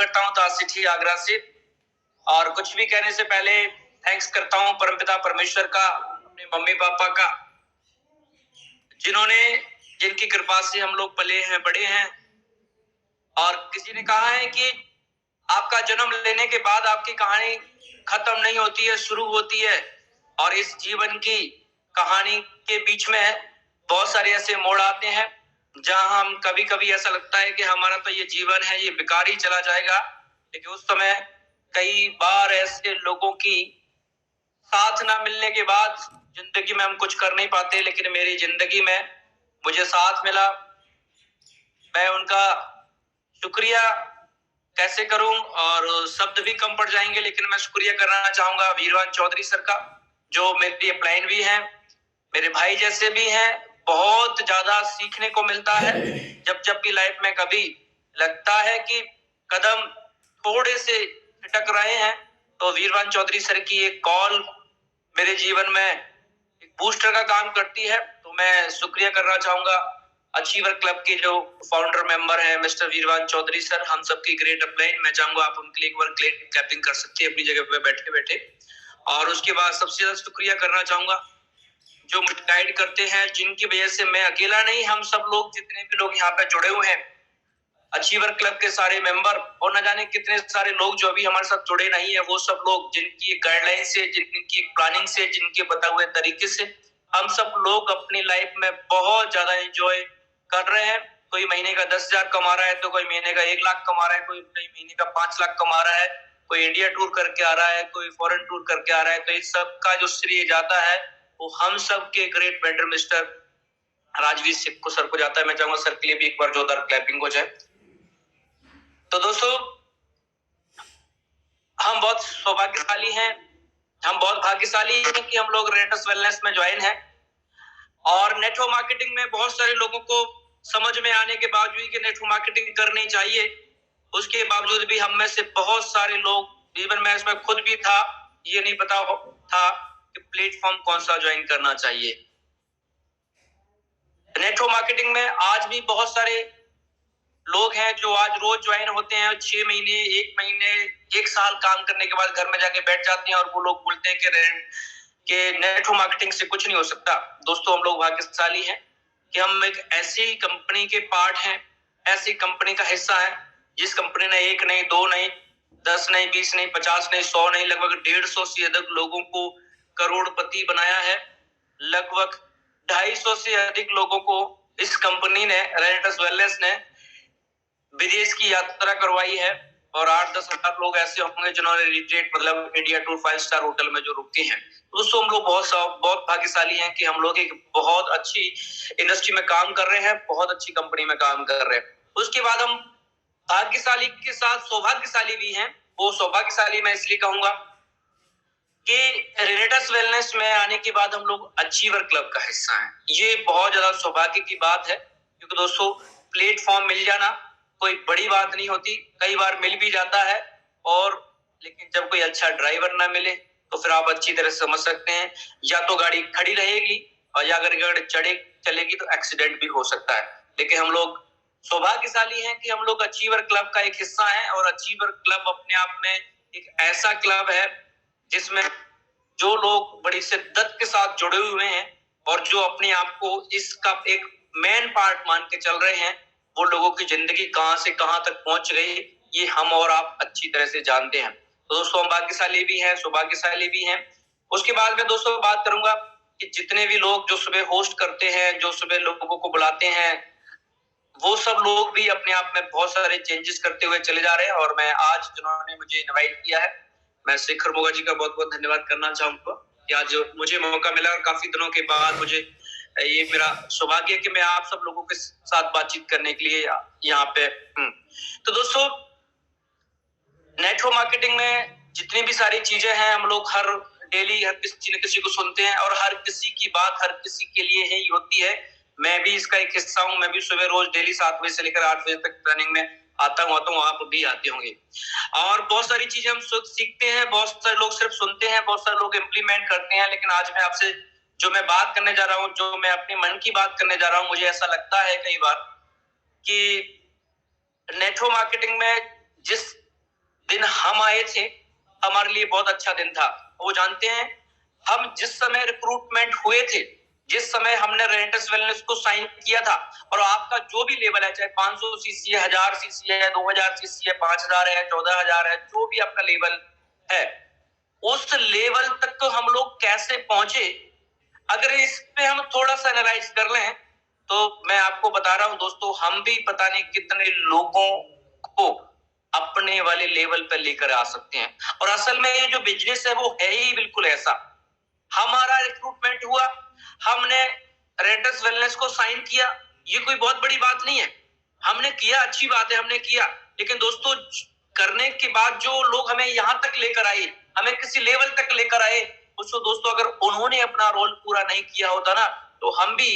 करता हूँ ताज सिटी आगरा से। और कुछ भी कहने से पहले थैंक्स करता हूँ परमपिता परमेश्वर का, अपने मम्मी पापा का, जिनकी कृपा से हम लोग पले हैं, बड़े हैं। और किसी ने कहा है कि आपका जन्म लेने के बाद आपकी कहानी खत्म नहीं होती है, शुरू होती है। और इस जीवन की कहानी के बीच में बहुत सारे ऐसे मोड़ आते हैं जहां हम कभी कभी ऐसा लगता है कि हमारा तो ये जीवन है, ये बेकार ही चला जाएगा। लेकिन उस समय कई बार ऐसे लोगों की साथ ना मिलने के बाद जिंदगी में हम कुछ कर नहीं पाते, लेकिन मेरी जिंदगी में मुझे साथ मिला। मैं उनका शुक्रिया कैसे करूं और शब्द भी कम पड़ जाएंगे, लेकिन मैं शुक्रिया करना चाहूंगा वीरवान चौधरी सर का, जो मेरे अपलाइन भी हैं, मेरे भाई जैसे भी हैं। बहुत ज्यादा सीखने को मिलता है जब भी लाइफ में कभी लगता है कि कदम थोड़े से खिटक रहे हैं, तो वीरवान चौधरी सर की एक कॉल मेरे जीवन में एक बूस्टर का काम करती है। तो मैं शुक्रिया करना चाहूंगा अचीवर क्लब के जो फाउंडर मेंबर है मिस्टर वीरवान चौधरी सर, हम सबकी ग्रेट अपलाइन। मैं चाहूंगा आप उनके लिए एक बार क्लैपिंग कर सकते हैं अपनी जगह पे बैठे बैठे। और उसके बाद सबसे ज्यादा शुक्रिया करना चाहूंगा जो मुझे गाइड करते हैं, जिनकी वजह से मैं अकेला नहीं, हम सब लोग जितने भी लोग यहाँ पे जुड़े हुए हैं, अचीवर क्लब के सारे मेंबर और न जाने कितने सारे लोग जो अभी हमारे साथ जुड़े नहीं है, वो सब लोग जिनकी गाइडलाइन से, जिनकी प्लानिंग से, जिनके बताए हुए तरीके से हम सब लोग अपनी लाइफ में बहुत ज्यादा एंजॉय कर रहे हैं। कोई महीने का 10,000 कमा रहा है, तो कोई महीने का 1 लाख कमा रहा है, कोई महीने का 5 लाख कमा रहा है, कोई इंडिया टूर करके आ रहा है, कोई फॉरेन टूर करके आ रहा है। तो इस सब का जो श्रेय जाता है वो हम सब के great mentor mister Rajveer सिक्को sir को जाता है। मैं चाहूंगा सर के लिए भी एक बार जोरदार क्लैपिंग हो जाए। तो दोस्तों, हम बहुत सौभाग्यशाली हैं, हम बहुत भाग्यशाली हैं कि हम लोग रेनेटस वेलनेस में ज्वाइन हैं। और नेटवर्क मार्केटिंग में बहुत सारे लोगों को समझ में आने के बावजूद कि नेटवर्क मार्केटिंग करनी चाहिए, उसके बावजूद भी हम में से बहुत सारे लोग, इवन मैं इसमें खुद भी था, ये नहीं पता था कि प्लेटफॉर्म कौन सा ज्वाइन करना चाहिए। नेटवर्क मार्केटिंग में आज भी बहुत सारे लोग हैं जो आज रोज ज्वाइन होते हैं, 6 महीने, 1 महीने, 1 साल काम करने के बाद घर में जाके बैठ जाते हैं और वो लोग बोलते हैं कि नेटवर्क मार्केटिंग से कुछ नहीं हो सकता। दोस्तों, हम लोग भाग्यशाली हैं कि हम एक ऐसी कंपनी के पार्ट हैं, ऐसी कंपनी का हिस्सा है जिस कंपनी ने 1 नहीं, 2 नहीं, 10 नहीं, 20 नहीं, 50 नहीं, 100 नहीं, लगभग 150 से अधिक लोगों को करोड़पति बनाया है। लगभग 250 से अधिक लोगों को इस कंपनी ने, रेनेटस वेलनेस ने, विदेश की यात्रा करवाई है। और 8-10 हजार लोग ऐसे होंगे जिन्होंने रिट्रीट, मतलब इंडिया टूर 5 स्टार होटल में जो रुके हैं। दोस्तों, हम लोग बहुत भाग्यशाली हैं कि हम लोग एक बहुत अच्छी इंडस्ट्री में काम कर रहे हैं, बहुत अच्छी कंपनी में काम कर रहे हैं। उसके बाद हम भाग्यशाली के साथ सौभाग्यशाली भी हैं। वो सौभाग्यशाली मैं इसलिए कहूंगा कि रेनेटस वेलनेस में आने के बाद हम लोग अचीवर क्लब का हिस्सा हैं। ये बहुत ज्यादा सौभाग्य की बात है, क्योंकि दोस्तों, प्लेटफॉर्म मिल जाना कोई बड़ी बात नहीं होती, कई बार मिल भी जाता है। और लेकिन जब कोई अच्छा ड्राइवर ना मिले तो फिर आप अच्छी तरह समझ सकते हैं, या तो गाड़ी खड़ी रहेगी और या अगर गाड़ी चलेगी तो एक्सीडेंट भी हो सकता है। लेकिन हम लोग सौभाग्यशाली हैं कि हम लोग अचीवर क्लब का एक हिस्सा हैं। और अचीवर क्लब अपने आप में एक ऐसा क्लब है जिसमें जो लोग बड़ी शिद्दत के साथ जुड़े हुए हैं और जो अपने आप को इसका एक मेन पार्ट मान के चल रहे हैं, वो लोगों की जिंदगी कहां से कहां तक पहुंच गई, ये हम और आप अच्छी तरह से जानते हैं। तो दोस्तों, हम भाग्यशाली भी हैं, सौभाग्यशाली भी हैं। उसके बाद में दोस्तों बात करूंगा कि जितने भी लोग जो सुबह होस्ट करते हैं, जो सुबह लोगों को बुलाते हैं, वो सब लोग भी अपने आप में बहुत सारे चेंजेस करते हुए चले जा रहे हैं। और मैं आज जिन्होंने मुझे इनवाइट किया है, मैं शेखर मोगा जी का बहुत बहुत धन्यवाद करना चाहूंगा कि आज मुझे मौका मिला और काफी दिनों के बाद मुझे ये मेरा सौभाग्य है कि मैं आप सब लोगों के साथ बातचीत करने के लिए यहाँ पे तो दोस्तों, नेटवर्क मार्केटिंग में जितनी भी सारी चीजें हैं, हम लोग हर डेली हर किसी न किसी को सुनते हैं और हर किसी की बात हर किसी के लिए ही होती है। मैं भी इसका एक हिस्सा हूं। मैं भी सुबह रोज डेली 7 बजे से लेकर 8 बजे तक ट्रेनिंग में आता हूं, आप भी आते होंगे। और बहुत सारी चीजें हम सीखते हैं, बहुत सारे लोग सिर्फ सुनते हैं, बहुत सारे लोग इम्प्लीमेंट करते हैं। लेकिन आज मैं आपसे जो मैं बात करने जा रहा हूँ, जो मैं अपने मन की बात करने जा रहा हूँ, मुझे ऐसा लगता है कई बार कि नेटवर्क मार्केटिंग में जिस आए थे, हमारे लिए बहुत अच्छा दिन था। वो जानते हैं, हम जिस समय रिक्रूटमेंट हुए थे, जिस समय हमने रेंटस वेलनेस को साइन किया था, और आपका जो भी लेवल है, चाहे 500 सीसी है, 1000 सीसी है, 2000 सीसी है, 5000 है, 14000 है, जो भी आपका लेवल है, उस लेवल तक तो हम लोग कैसे पहुंचे, अगर इस पे हम थोड़ा सा एनालाइज कर लें, तो मैं आपको बता रहा हूं दोस्तों, हम भी पता नहीं कितने लोगों को अपने वाले लेवल पर लेकर आ सकते हैं। और असल में ये जो बिजनेस है वो है ही बिल्कुल ऐसा। हमारा रिक्रूटमेंट हुआ, हमने रेंटस वेलनेस को साइन किया, ये कोई बहुत बड़ी बात नहीं है, हमने किया, अच्छी बात है, हमने किया। लेकिन दोस्तों, करने के बाद जो लोग हमें यहां तक लेकर आए, हमें किसी लेवल तक लेकर आए, उसको दोस्तों अगर उन्होंने अपना रोल पूरा नहीं किया होता ना, तो हम भी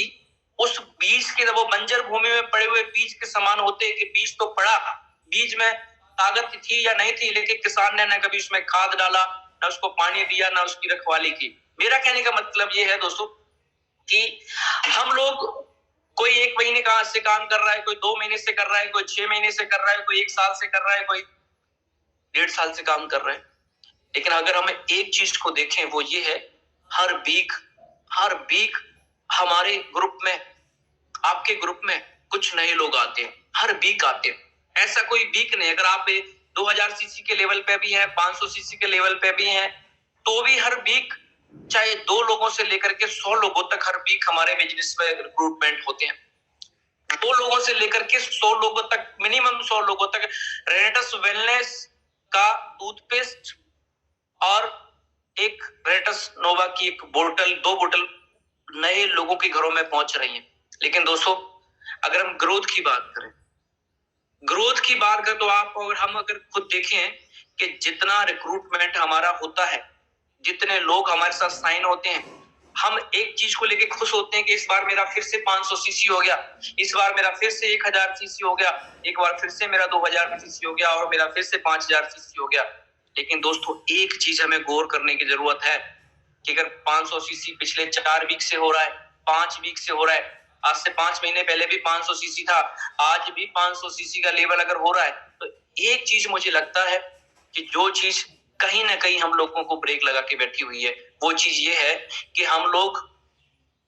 उस बीज के, वो बंजर भूमि में पड़े हुए बीज के समान होते कि बीज तो पड़ा, बीज में ताकत थी या नहीं थी, लेकिन किसान ने ना कभी उसमें खाद डाला, ना उसको पानी दिया, ना उसकी रखवाली की। मेरा कहने का मतलब ये है दोस्तों कि हम लोग, कोई 1 महीने का से काम कर रहा है, कोई 2 महीने से कर रहा है, कोई 6 महीने से कर रहा है, कोई 1 साल से कर रहा है, कोई 1.5 साल से काम कर रहे हैं। लेकिन अगर हम एक चीज को देखें, वो ये है, हर वीक हमारे ग्रुप में, आपके ग्रुप में कुछ नए लोग आते हैं, हर वीक आते हैं। ऐसा कोई वीक नहीं, अगर आप 2000 सीसी के लेवल पे भी हैं, 500 सीसी के लेवल पे भी हैं, तो भी हर वीक चाहे 2 लोगों से लेकर के 100 लोगों तक हर वीक हमारे बिजनेस में रिक्रूटमेंट होते हैं। 2 लोगों से लेकर के 100 लोगों तक, मिनिमम 100 लोगों तक रेनेटस वेलनेस का टूथपेस्ट और एक रेनेटस नोवा की एक बोतल, 2 बोतल नए लोगों के घरों में पहुंच रही हैं। लेकिन दोस्तों, अगर हम ग्रोथ की बात करें, तो आप और हम अगर खुद देखें कि जितना रिक्रूटमेंट हमारा होता है, जितने लोग हमारे साथ साइन होते हैं, हम एक चीज को लेके खुश होते हैं कि इस बार मेरा फिर से 500 सीसी हो गया, इस बार मेरा फिर से 1000 सीसी हो गया, एक बार फिर से मेरा 2000 सीसी हो गया, और मेरा फिर से 5000 सीसी हो गया। लेकिन दोस्तों, एक चीज हमें गौर करने की जरूरत है कि अगर 500 सीसी पिछले 4 वीक से हो रहा है, 5 वीक से हो रहा है, आज से 5 महीने पहले भी 500 सीसी था, आज भी 500 सीसी का लेवल अगर हो रहा है, तो एक चीज मुझे लगता है कि जो चीज कहीं ना कहीं हम लोगों को ब्रेक लगा के बैठी हुई है, वो चीज ये है कि हम लोग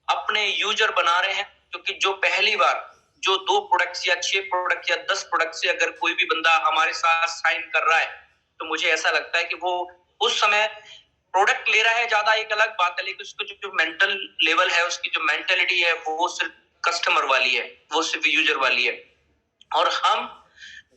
अपने यूजर बना रहे हैं, क्योंकि जो पहली बार जो 2 प्रोडक्ट्स या 6 प्रोडक्ट या 10 प्रोडक्ट से अगर कोई भी बंदा हमारे साथ साइन कर रहा है, तो मुझे ऐसा लगता है कि वो उस समय प्रोडक्ट ले रहा है ज्यादा, एक अलग बात है, लेकिन उसको जो मेंटल लेवल है, उसकी जो मेंटेलिटी है, वो सिर्फ कस्टमर वाली है, वो सिर्फ यूजर वाली है। और हम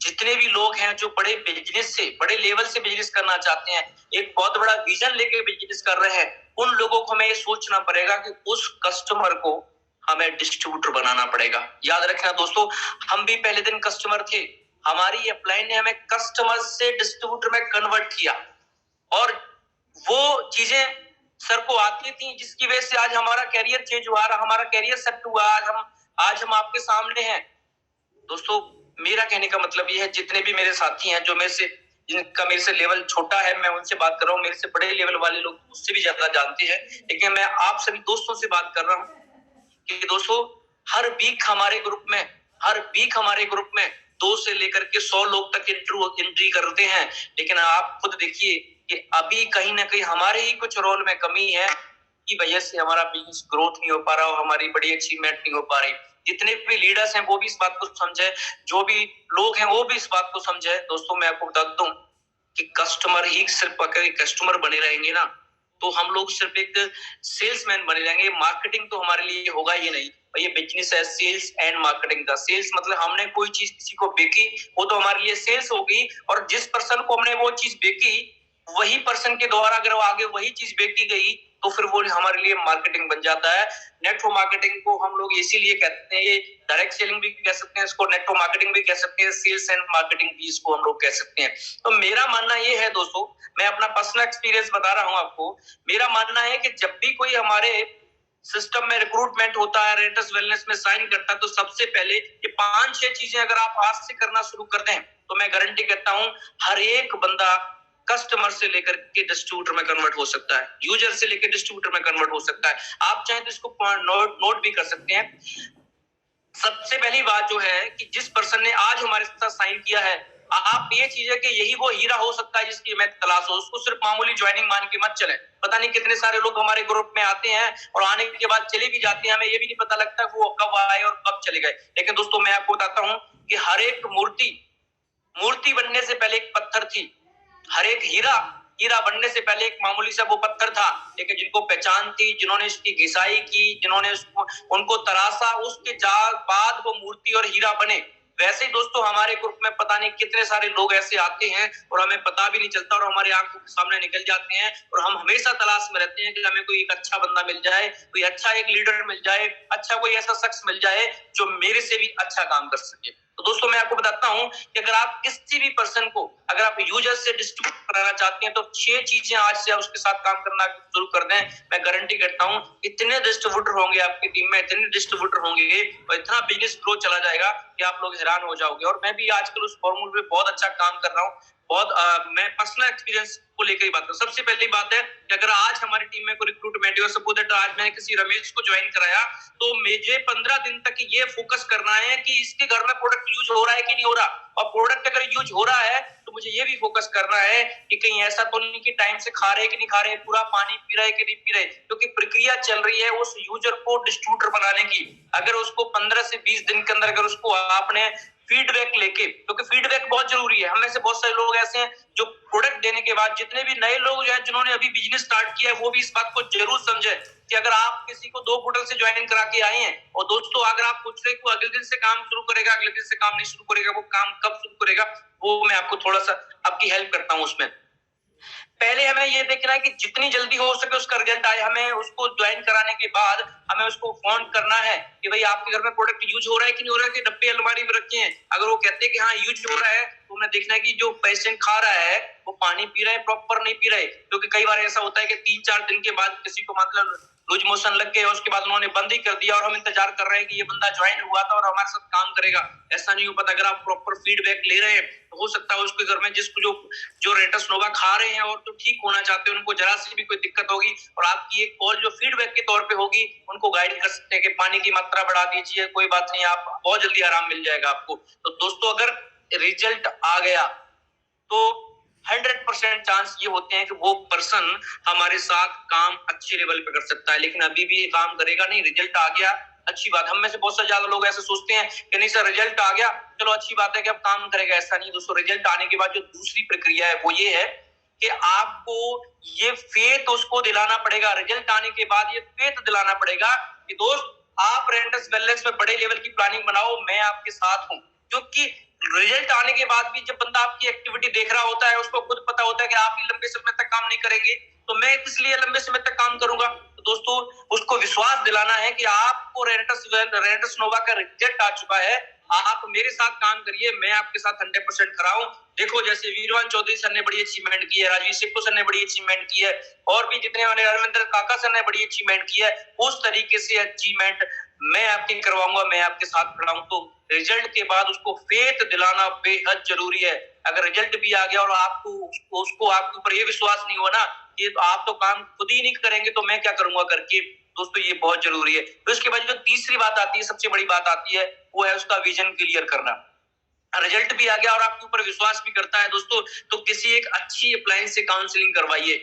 जितने भी लोग हैं जो बड़े बिजनेस से, बड़े लेवल से बिजनेस करना चाहते हैं, एक बहुत बड़ा विजन लेके बिजनेस कर रहे हैं, उन लोगों को हमें ये सोचना पड़ेगा कि उस कस्टमर को हमें डिस्ट्रीब्यूटर बनाना पड़ेगा। याद रखना दोस्तों, हम भी पहले दिन कस्टमर थे, हमारी अपलाइन ने हमें कस्टमर से डिस्ट्रीब्यूटर में कन्वर्ट किया, और वो चीजें सर को आती थी, जिसकी वजह से आज हमारा कैरियर चेंज हुआ, हमारा कैरियर सेट हुआ, आज हम आपके सामने हैं। दोस्तों, मेरा कहने का मतलब ये है, जितने भी मेरे साथी हैं, जो मेरे से, जिनका मेरे से लेवल छोटा है, मैं उनसे बात कर रहा हूँ, मेरे से बड़े लेवल वाले लोग मुझसे भी ज्यादा जानते हैं, लेकिन मैं आप सभी दोस्तों से बात कर रहा हूँ कि दोस्तों, हर वीक हमारे ग्रुप में 2 से लेकर के 100 लोग तक एंट्री करते हैं। लेकिन आप खुद देखिए कि अभी कहीं ना कहीं हमारे ही कुछ रोल में कमी है, की वजह से हमारा बिजनेस ग्रोथ नहीं हो पा रहा, और हमारी बड़ी अचीवमेंट नहीं हो पा रही। जितने भी लीडर्स हैं वो भी इस बात को समझे, जो भी लोग हैं वो भी इस बात को समझे। दोस्तों, मैं आपको बता दूं कि कस्टमर ही सिर्फ अगर कस्टमर बने रहेंगे ना, तो हम लोग सिर्फ एक सेल्समैन बने रहेंगे, मार्केटिंग तो हमारे लिए होगा ही नहीं। और ये बिजनेस है सेल्स एंड मार्केटिंग का। सेल्स मतलब हमने कोई चीज किसी को बेची, वो तो हमारे लिए सेल्स होगी, और जिस पर्सन को हमने वो चीज बेची, वही पर्सन के द्वारा अगर आगे वही चीज बेची गई, तो फिर वो हमारे लिए मार्केटिंग बन जाता है। नेटवर्क मार्केटिंग को हम लोग इसीलिए कहते हैं, ये डायरेक्ट सेलिंग भी कह सकते हैं इसको, नेटवर्क मार्केटिंग भी कह सकते हैं, सेल्स एंड मार्केटिंग भी इसको हम लोग कह सकते हैं। तो मेरा मानना ये है दोस्तों, मैं अपना पर्सनल एक्सपीरियंस बता रहा हूं आपको, मेरा मानना है कि जब भी कोई हमारे सिस्टम में रिक्रूटमेंट होता है, रेंटस वेलनेस में साइन करता है, तो सबसे पहले ये 5-6 चीजें अगर आप आज से करना शुरू कर दें, तो मैं गारंटी कहता हूं हर एक बंदा कस्टमर से लेकर के डिस्ट्रीब्यूटर में कन्वर्ट हो सकता है, यूजर से लेकर डिस्ट्रीब्यूटर में कन्वर्ट हो सकता है। आप चाहें तो इसको नोट भी कर सकते हैं। सबसे पहली बात जो है कि जिस पर्सन ने आज हमारे साथ साइन किया है, आप ये चीज है कि यही वो हीरा हो सकता है जिसकी मैं तलाश हो, उसको सिर्फ मामूली ज्वाइनिंग मान के मत चले। पता नहीं कितने सारे लोग हमारे ग्रुप में आते हैं और आने के बाद चले भी जाते हैं, हमें ये भी नहीं पता लगता वो कब आए और कब चले गए। लेकिन दोस्तों मैं आपको बताता हूँ कि हर एक मूर्ति बनने से पहले एक पत्थर थी, हर एक हीरा बनने से पहले एक मामूली सा वो पत्थर था, लेकिन जिनको पहचान थी, जिन्होंने इसकी घिसाई की, जिन्होंने उनको तराशा, उसके बाद वो मूर्ति और हीरा बने। वैसे ही दोस्तों हमारे ग्रुप में पता नहीं कितने सारे लोग ऐसे आते हैं और हमें पता भी नहीं चलता और हमारे आंखों के सामने निकल जाते हैं, और हम हमेशा तलाश में रहते हैं कि हमें कोई एक अच्छा बंदा मिल जाए, कोई अच्छा एक लीडर मिल जाए, अच्छा कोई ऐसा शख्स मिल जाए जो मेरे से भी अच्छा काम कर सके। तो दोस्तों मैं आपको बताता हूं कि अगर आप किसी भी पर्सन को अगर आप यूजर से डिस्ट्रीब्यूट कराना चाहते हैं तो 6 चीजें आज से उसके साथ काम करना शुरू कर दें। मैं गारंटी करता हूं इतने डिस्ट्रीब्यूटर होंगे आपकी टीम में, इतने डिस्ट्रीब्यूटर होंगे और इतना बिजनेस ग्रो चला जाएगा कि आप लोग हैरान हो जाओगे। और मैं भी आजकल उस फॉर्मूले पे बहुत अच्छा काम कर रहा हूँ। मैं पर्सनल एक्सपीरियंस को लेकर ही बात करूं। सबसे पहली बात है कि अगर आज हमारी टीम में कोई रिक्रूटमेंट है, सपोज दैट आज मैंने किसी रमेश को ज्वाइन कराया, तो मुझे 15 दिन तक ये फोकस करना है कि इसके घर में प्रोडक्ट यूज हो रहा है कि नहीं हो रहा, और प्रोडक्ट अगर यूज हो रहा है तो मुझे ये भी फोकस करना है कि कहीं ऐसा तो नहीं कि टाइम से खा रहे कि नहीं खा रहे, पूरा पानी पी रहे कि नहीं पी रहे, क्योंकि प्रक्रिया चल रही है उस यूजर को डिस्ट्रीब्यूटर बनाने की। अगर उसको 15 से 20 दिन के अंदर अगर उसको आपने फीडबैक लेके, क्योंकि फीडबैक बहुत जरूरी है। हम में से बहुत सारे लोग ऐसे हैं जो प्रोडक्ट देने के बाद, जितने भी नए लोग जो है जिन्होंने अभी बिजनेस स्टार्ट किया है, वो भी इस बात को जरूर समझे कि अगर आप किसी को 2 बोतल से ज्वाइन करा के आए हैं और दोस्तों अगर आप पूछ रहे अगले दिन से काम शुरू करेगा, अगले दिन से काम नहीं शुरू करेगा, वो काम कब शुरू करेगा, वो मैं आपको थोड़ा सा आपकी हेल्प करता हूँ उसमें। पहले हमें ये देखना है कि जितनी जल्दी हो सके उसका रिजल्ट आए। हमें उसको ज्वाइन कराने के बाद हमें उसको फोन करना है कि भाई आपके घर में प्रोडक्ट यूज हो रहा है कि नहीं हो रहा है, कि डब्बे अलमारी में रखे हैं। अगर वो कहते हैं कि हाँ यूज हो रहा है, तो हमें देखना है कि जो पेशेंट खा रहा है वो पानी पी रहा है, प्रॉपर नहीं पी रहे। क्योंकि कई बार ऐसा होता है कि 3-4 दिन के बाद किसी को मतलब लूज मोशन लग गए, उसके बाद उन्होंने बंद ही कर दिया और हम इंतजार कर रहे हैं कि ये बंदा ज्वाइन हुआ था और हमारे साथ काम करेगा। ऐसा नहीं हो पाता। अगर आप प्रॉपर फीडबैक ले रहे हैं तो हो सकता है उसके घर में जिसको जो रेटस नोवा खा रहे हैं और जो ठीक होना चाहते हैं, उनको जरा सी भी कोई दिक्कत होगी और आपकी एक कॉल जो फीडबैक के तौर पे होगी, उनको गाइड कर सकते हैं कि पानी की मात्रा बढ़ा दीजिए, कोई बात नहीं, आप बहुत जल्दी आराम मिल जाएगा आपको। तो दोस्तों अगर रिजल्ट आ गया तो 100% चांस ये होते हैं कि वो पर्सन हमारे साथ काम अच्छे लेवल पे कर सकता है। लेकिन अभी भी काम करेगा नहीं, रिजल्ट आ गया अच्छी बात। हम में से बहुत से ज्यादा लोग ऐसे सोचते हैं कि नहीं सर रिजल्ट आ गया चलो अच्छी बात है कि अब काम करेगा। ऐसा नहीं दोस्तों, रिजल्ट आने के बाद जो दूसरी प्रक्रिया है वो ये है कि आपको ये फेथ उसको दिलाना पड़ेगा। रिजल्ट आने के बाद ये फेथ दिलाना पड़ेगा कि दोस्त आप रेंटस वेलनेस में बड़े लेवल की प्लानिंग बनाओ, मैं आपके साथ हूं। क्योंकि रिजल्ट आने के बाद भी जब बंदा आपकी एक्टिविटी देख रहा होता है, उसको खुद पता होता है कि आप ही लंबे समय तक काम नहीं करेंगे, तो मैं किस लिए लंबे समय तक काम करूंगा। तो दोस्तों उसको विश्वास दिलाना है कि आपको रेंटस नोवा का रिजल्ट आ चुका है, आप मेरे साथ काम करिए, मैं आपके साथ 100% खड़ा हूं। देखो जैसे वीरवान चौधरी सर ने बड़ी अचीवमेंट की है, राजीव सिक्को सर ने बड़ी अचीवमेंट की है, और भी जितने वाले रविंद्र काका सर ने बड़ी अचीवमेंट की है, उस तरीके से अचीवमेंट मैं आपकी करवाऊंगा, मैं आपके साथ खड़ा हूं। तो रिजल्ट के बाद उसको फेथ दिलाना बेहद जरूरी है। अगर रिजल्ट भी आ गया और आपको उसको आपके ऊपर ये विश्वास नहीं हुआ ना कि आप तो काम खुद ही नहीं करेंगे तो मैं क्या करूंगा करके, दोस्तों ये बहुत जरूरी है। तो इसके बाद जो तीसरी बात आती है, सबसे बड़ी बात आती है, वो है उसका विजन क्लियर करना। रिजल्ट भी आ गया और आपके ऊपर विश्वास भी करता है दोस्तों, तो किसी एक अच्छी अप्लायंस से काउंसलिंग करवाइए।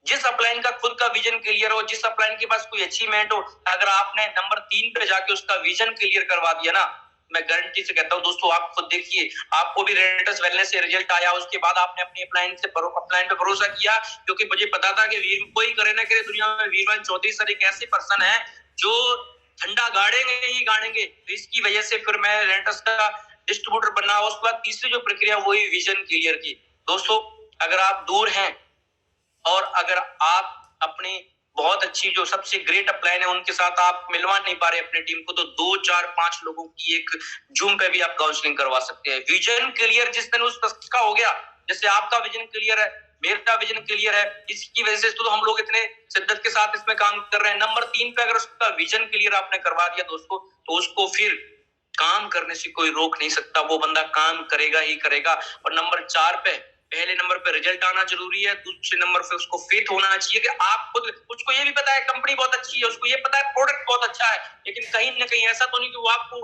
जिस अपलाइन का खुद का विजन क्लियर हो, जिस अपलाइन के पास कोई अचीवमेंट हो, अगर आपने नंबर 3 पे जाके उसका विजन क्लियर करवा दिया ना, मैं गारंटी से कहता हूं दोस्तों, आप खुद देखिए आपको भी रेंटस वेलनेस से रिजल्ट आया, उसके बाद आपने अपनी अपलाइन पे भरोसा किया, क्योंकि मुझे पता था कि कोई करे ना करे दुनिया में वीरवान चौधरी सर एक ऐसे पर्सन है जो झंडा गाड़ेंगे ही गाड़ेंगे। तो इसकी वजह से फिर मैं रेंटस का डिस्ट्रीब्यूटर बना। उसके बाद तीसरी जो प्रक्रिया वही विजन क्लियर की। दोस्तों अगर आप दूर हैं और अगर आप अपनी बहुत अच्छी जो सबसे ग्रेट अपलाइन है उनके साथ आप मिलवा नहीं पा रहे अपनी टीम को, तो 2, 4, 5 लोगों की एक जूम पे भी आप काउंसलिंग करवा सकते हैं। विजन क्लियर जिस दिन उसका हो गया, जैसे आपका विजन क्लियर है, मेरा विजन क्लियर है, इसकी वजह से तो हम लोग इतने शिद्दत के साथ इसमें काम कर रहे हैं। नंबर 3 पे अगर उसका विजन क्लियर आपने करवा दिया दोस्तों, तो उसको फिर काम करने से कोई रोक नहीं सकता, वो बंदा काम करेगा ही करेगा। और नंबर 4 पे पहले नंबर पे रिजल्ट आना जरूरी है, दूसरे नंबर पे उसको फेथ होना चाहिए कि आप खुद, उसको ये भी पता है कंपनी बहुत अच्छी है, उसको ये पता है प्रोडक्ट बहुत अच्छा है, लेकिन कहीं ना कहीं ऐसा तो नहीं कि वो आपको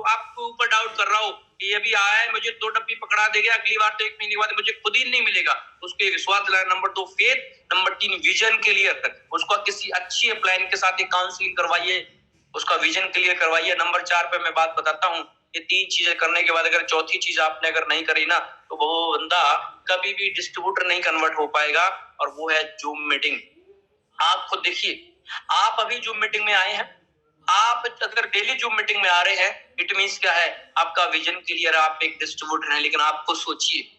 ऊपर डाउट कर रहा हो कि ये भी आया है, मुझे 2 डब्बी पकड़ा देगा, अगली बार तो 1 महीने बाद मुझे खुद ही नहीं मिलेगा। उसको ये विश्वास दिलाना। Number 2 faith. Number 3 vision clear. उसको किसी अच्छी प्लान के साथ काउंसलिंग करवाइए, उसका विजन क्लियर करवाइए। नंबर 4 पे मैं बात बताता हूँ, ये 3 चीजें करने के बाद अगर चौथी चीज आपने अगर नहीं करी ना, तो वो बंदा कभी भी डिस्ट्रीब्यूटर नहीं कन्वर्ट हो पाएगा, और वो है जूम मीटिंग। आप खुद देखिए, आप अभी जूम मीटिंग में आए हैं, आप अगर डेली जूम मीटिंग में आ रहे हैं, इट मींस क्या है, आपका विजन क्लियर, आप एक डिस्ट्रीब्यूटर हैं। लेकिन आप खुद सोचिए,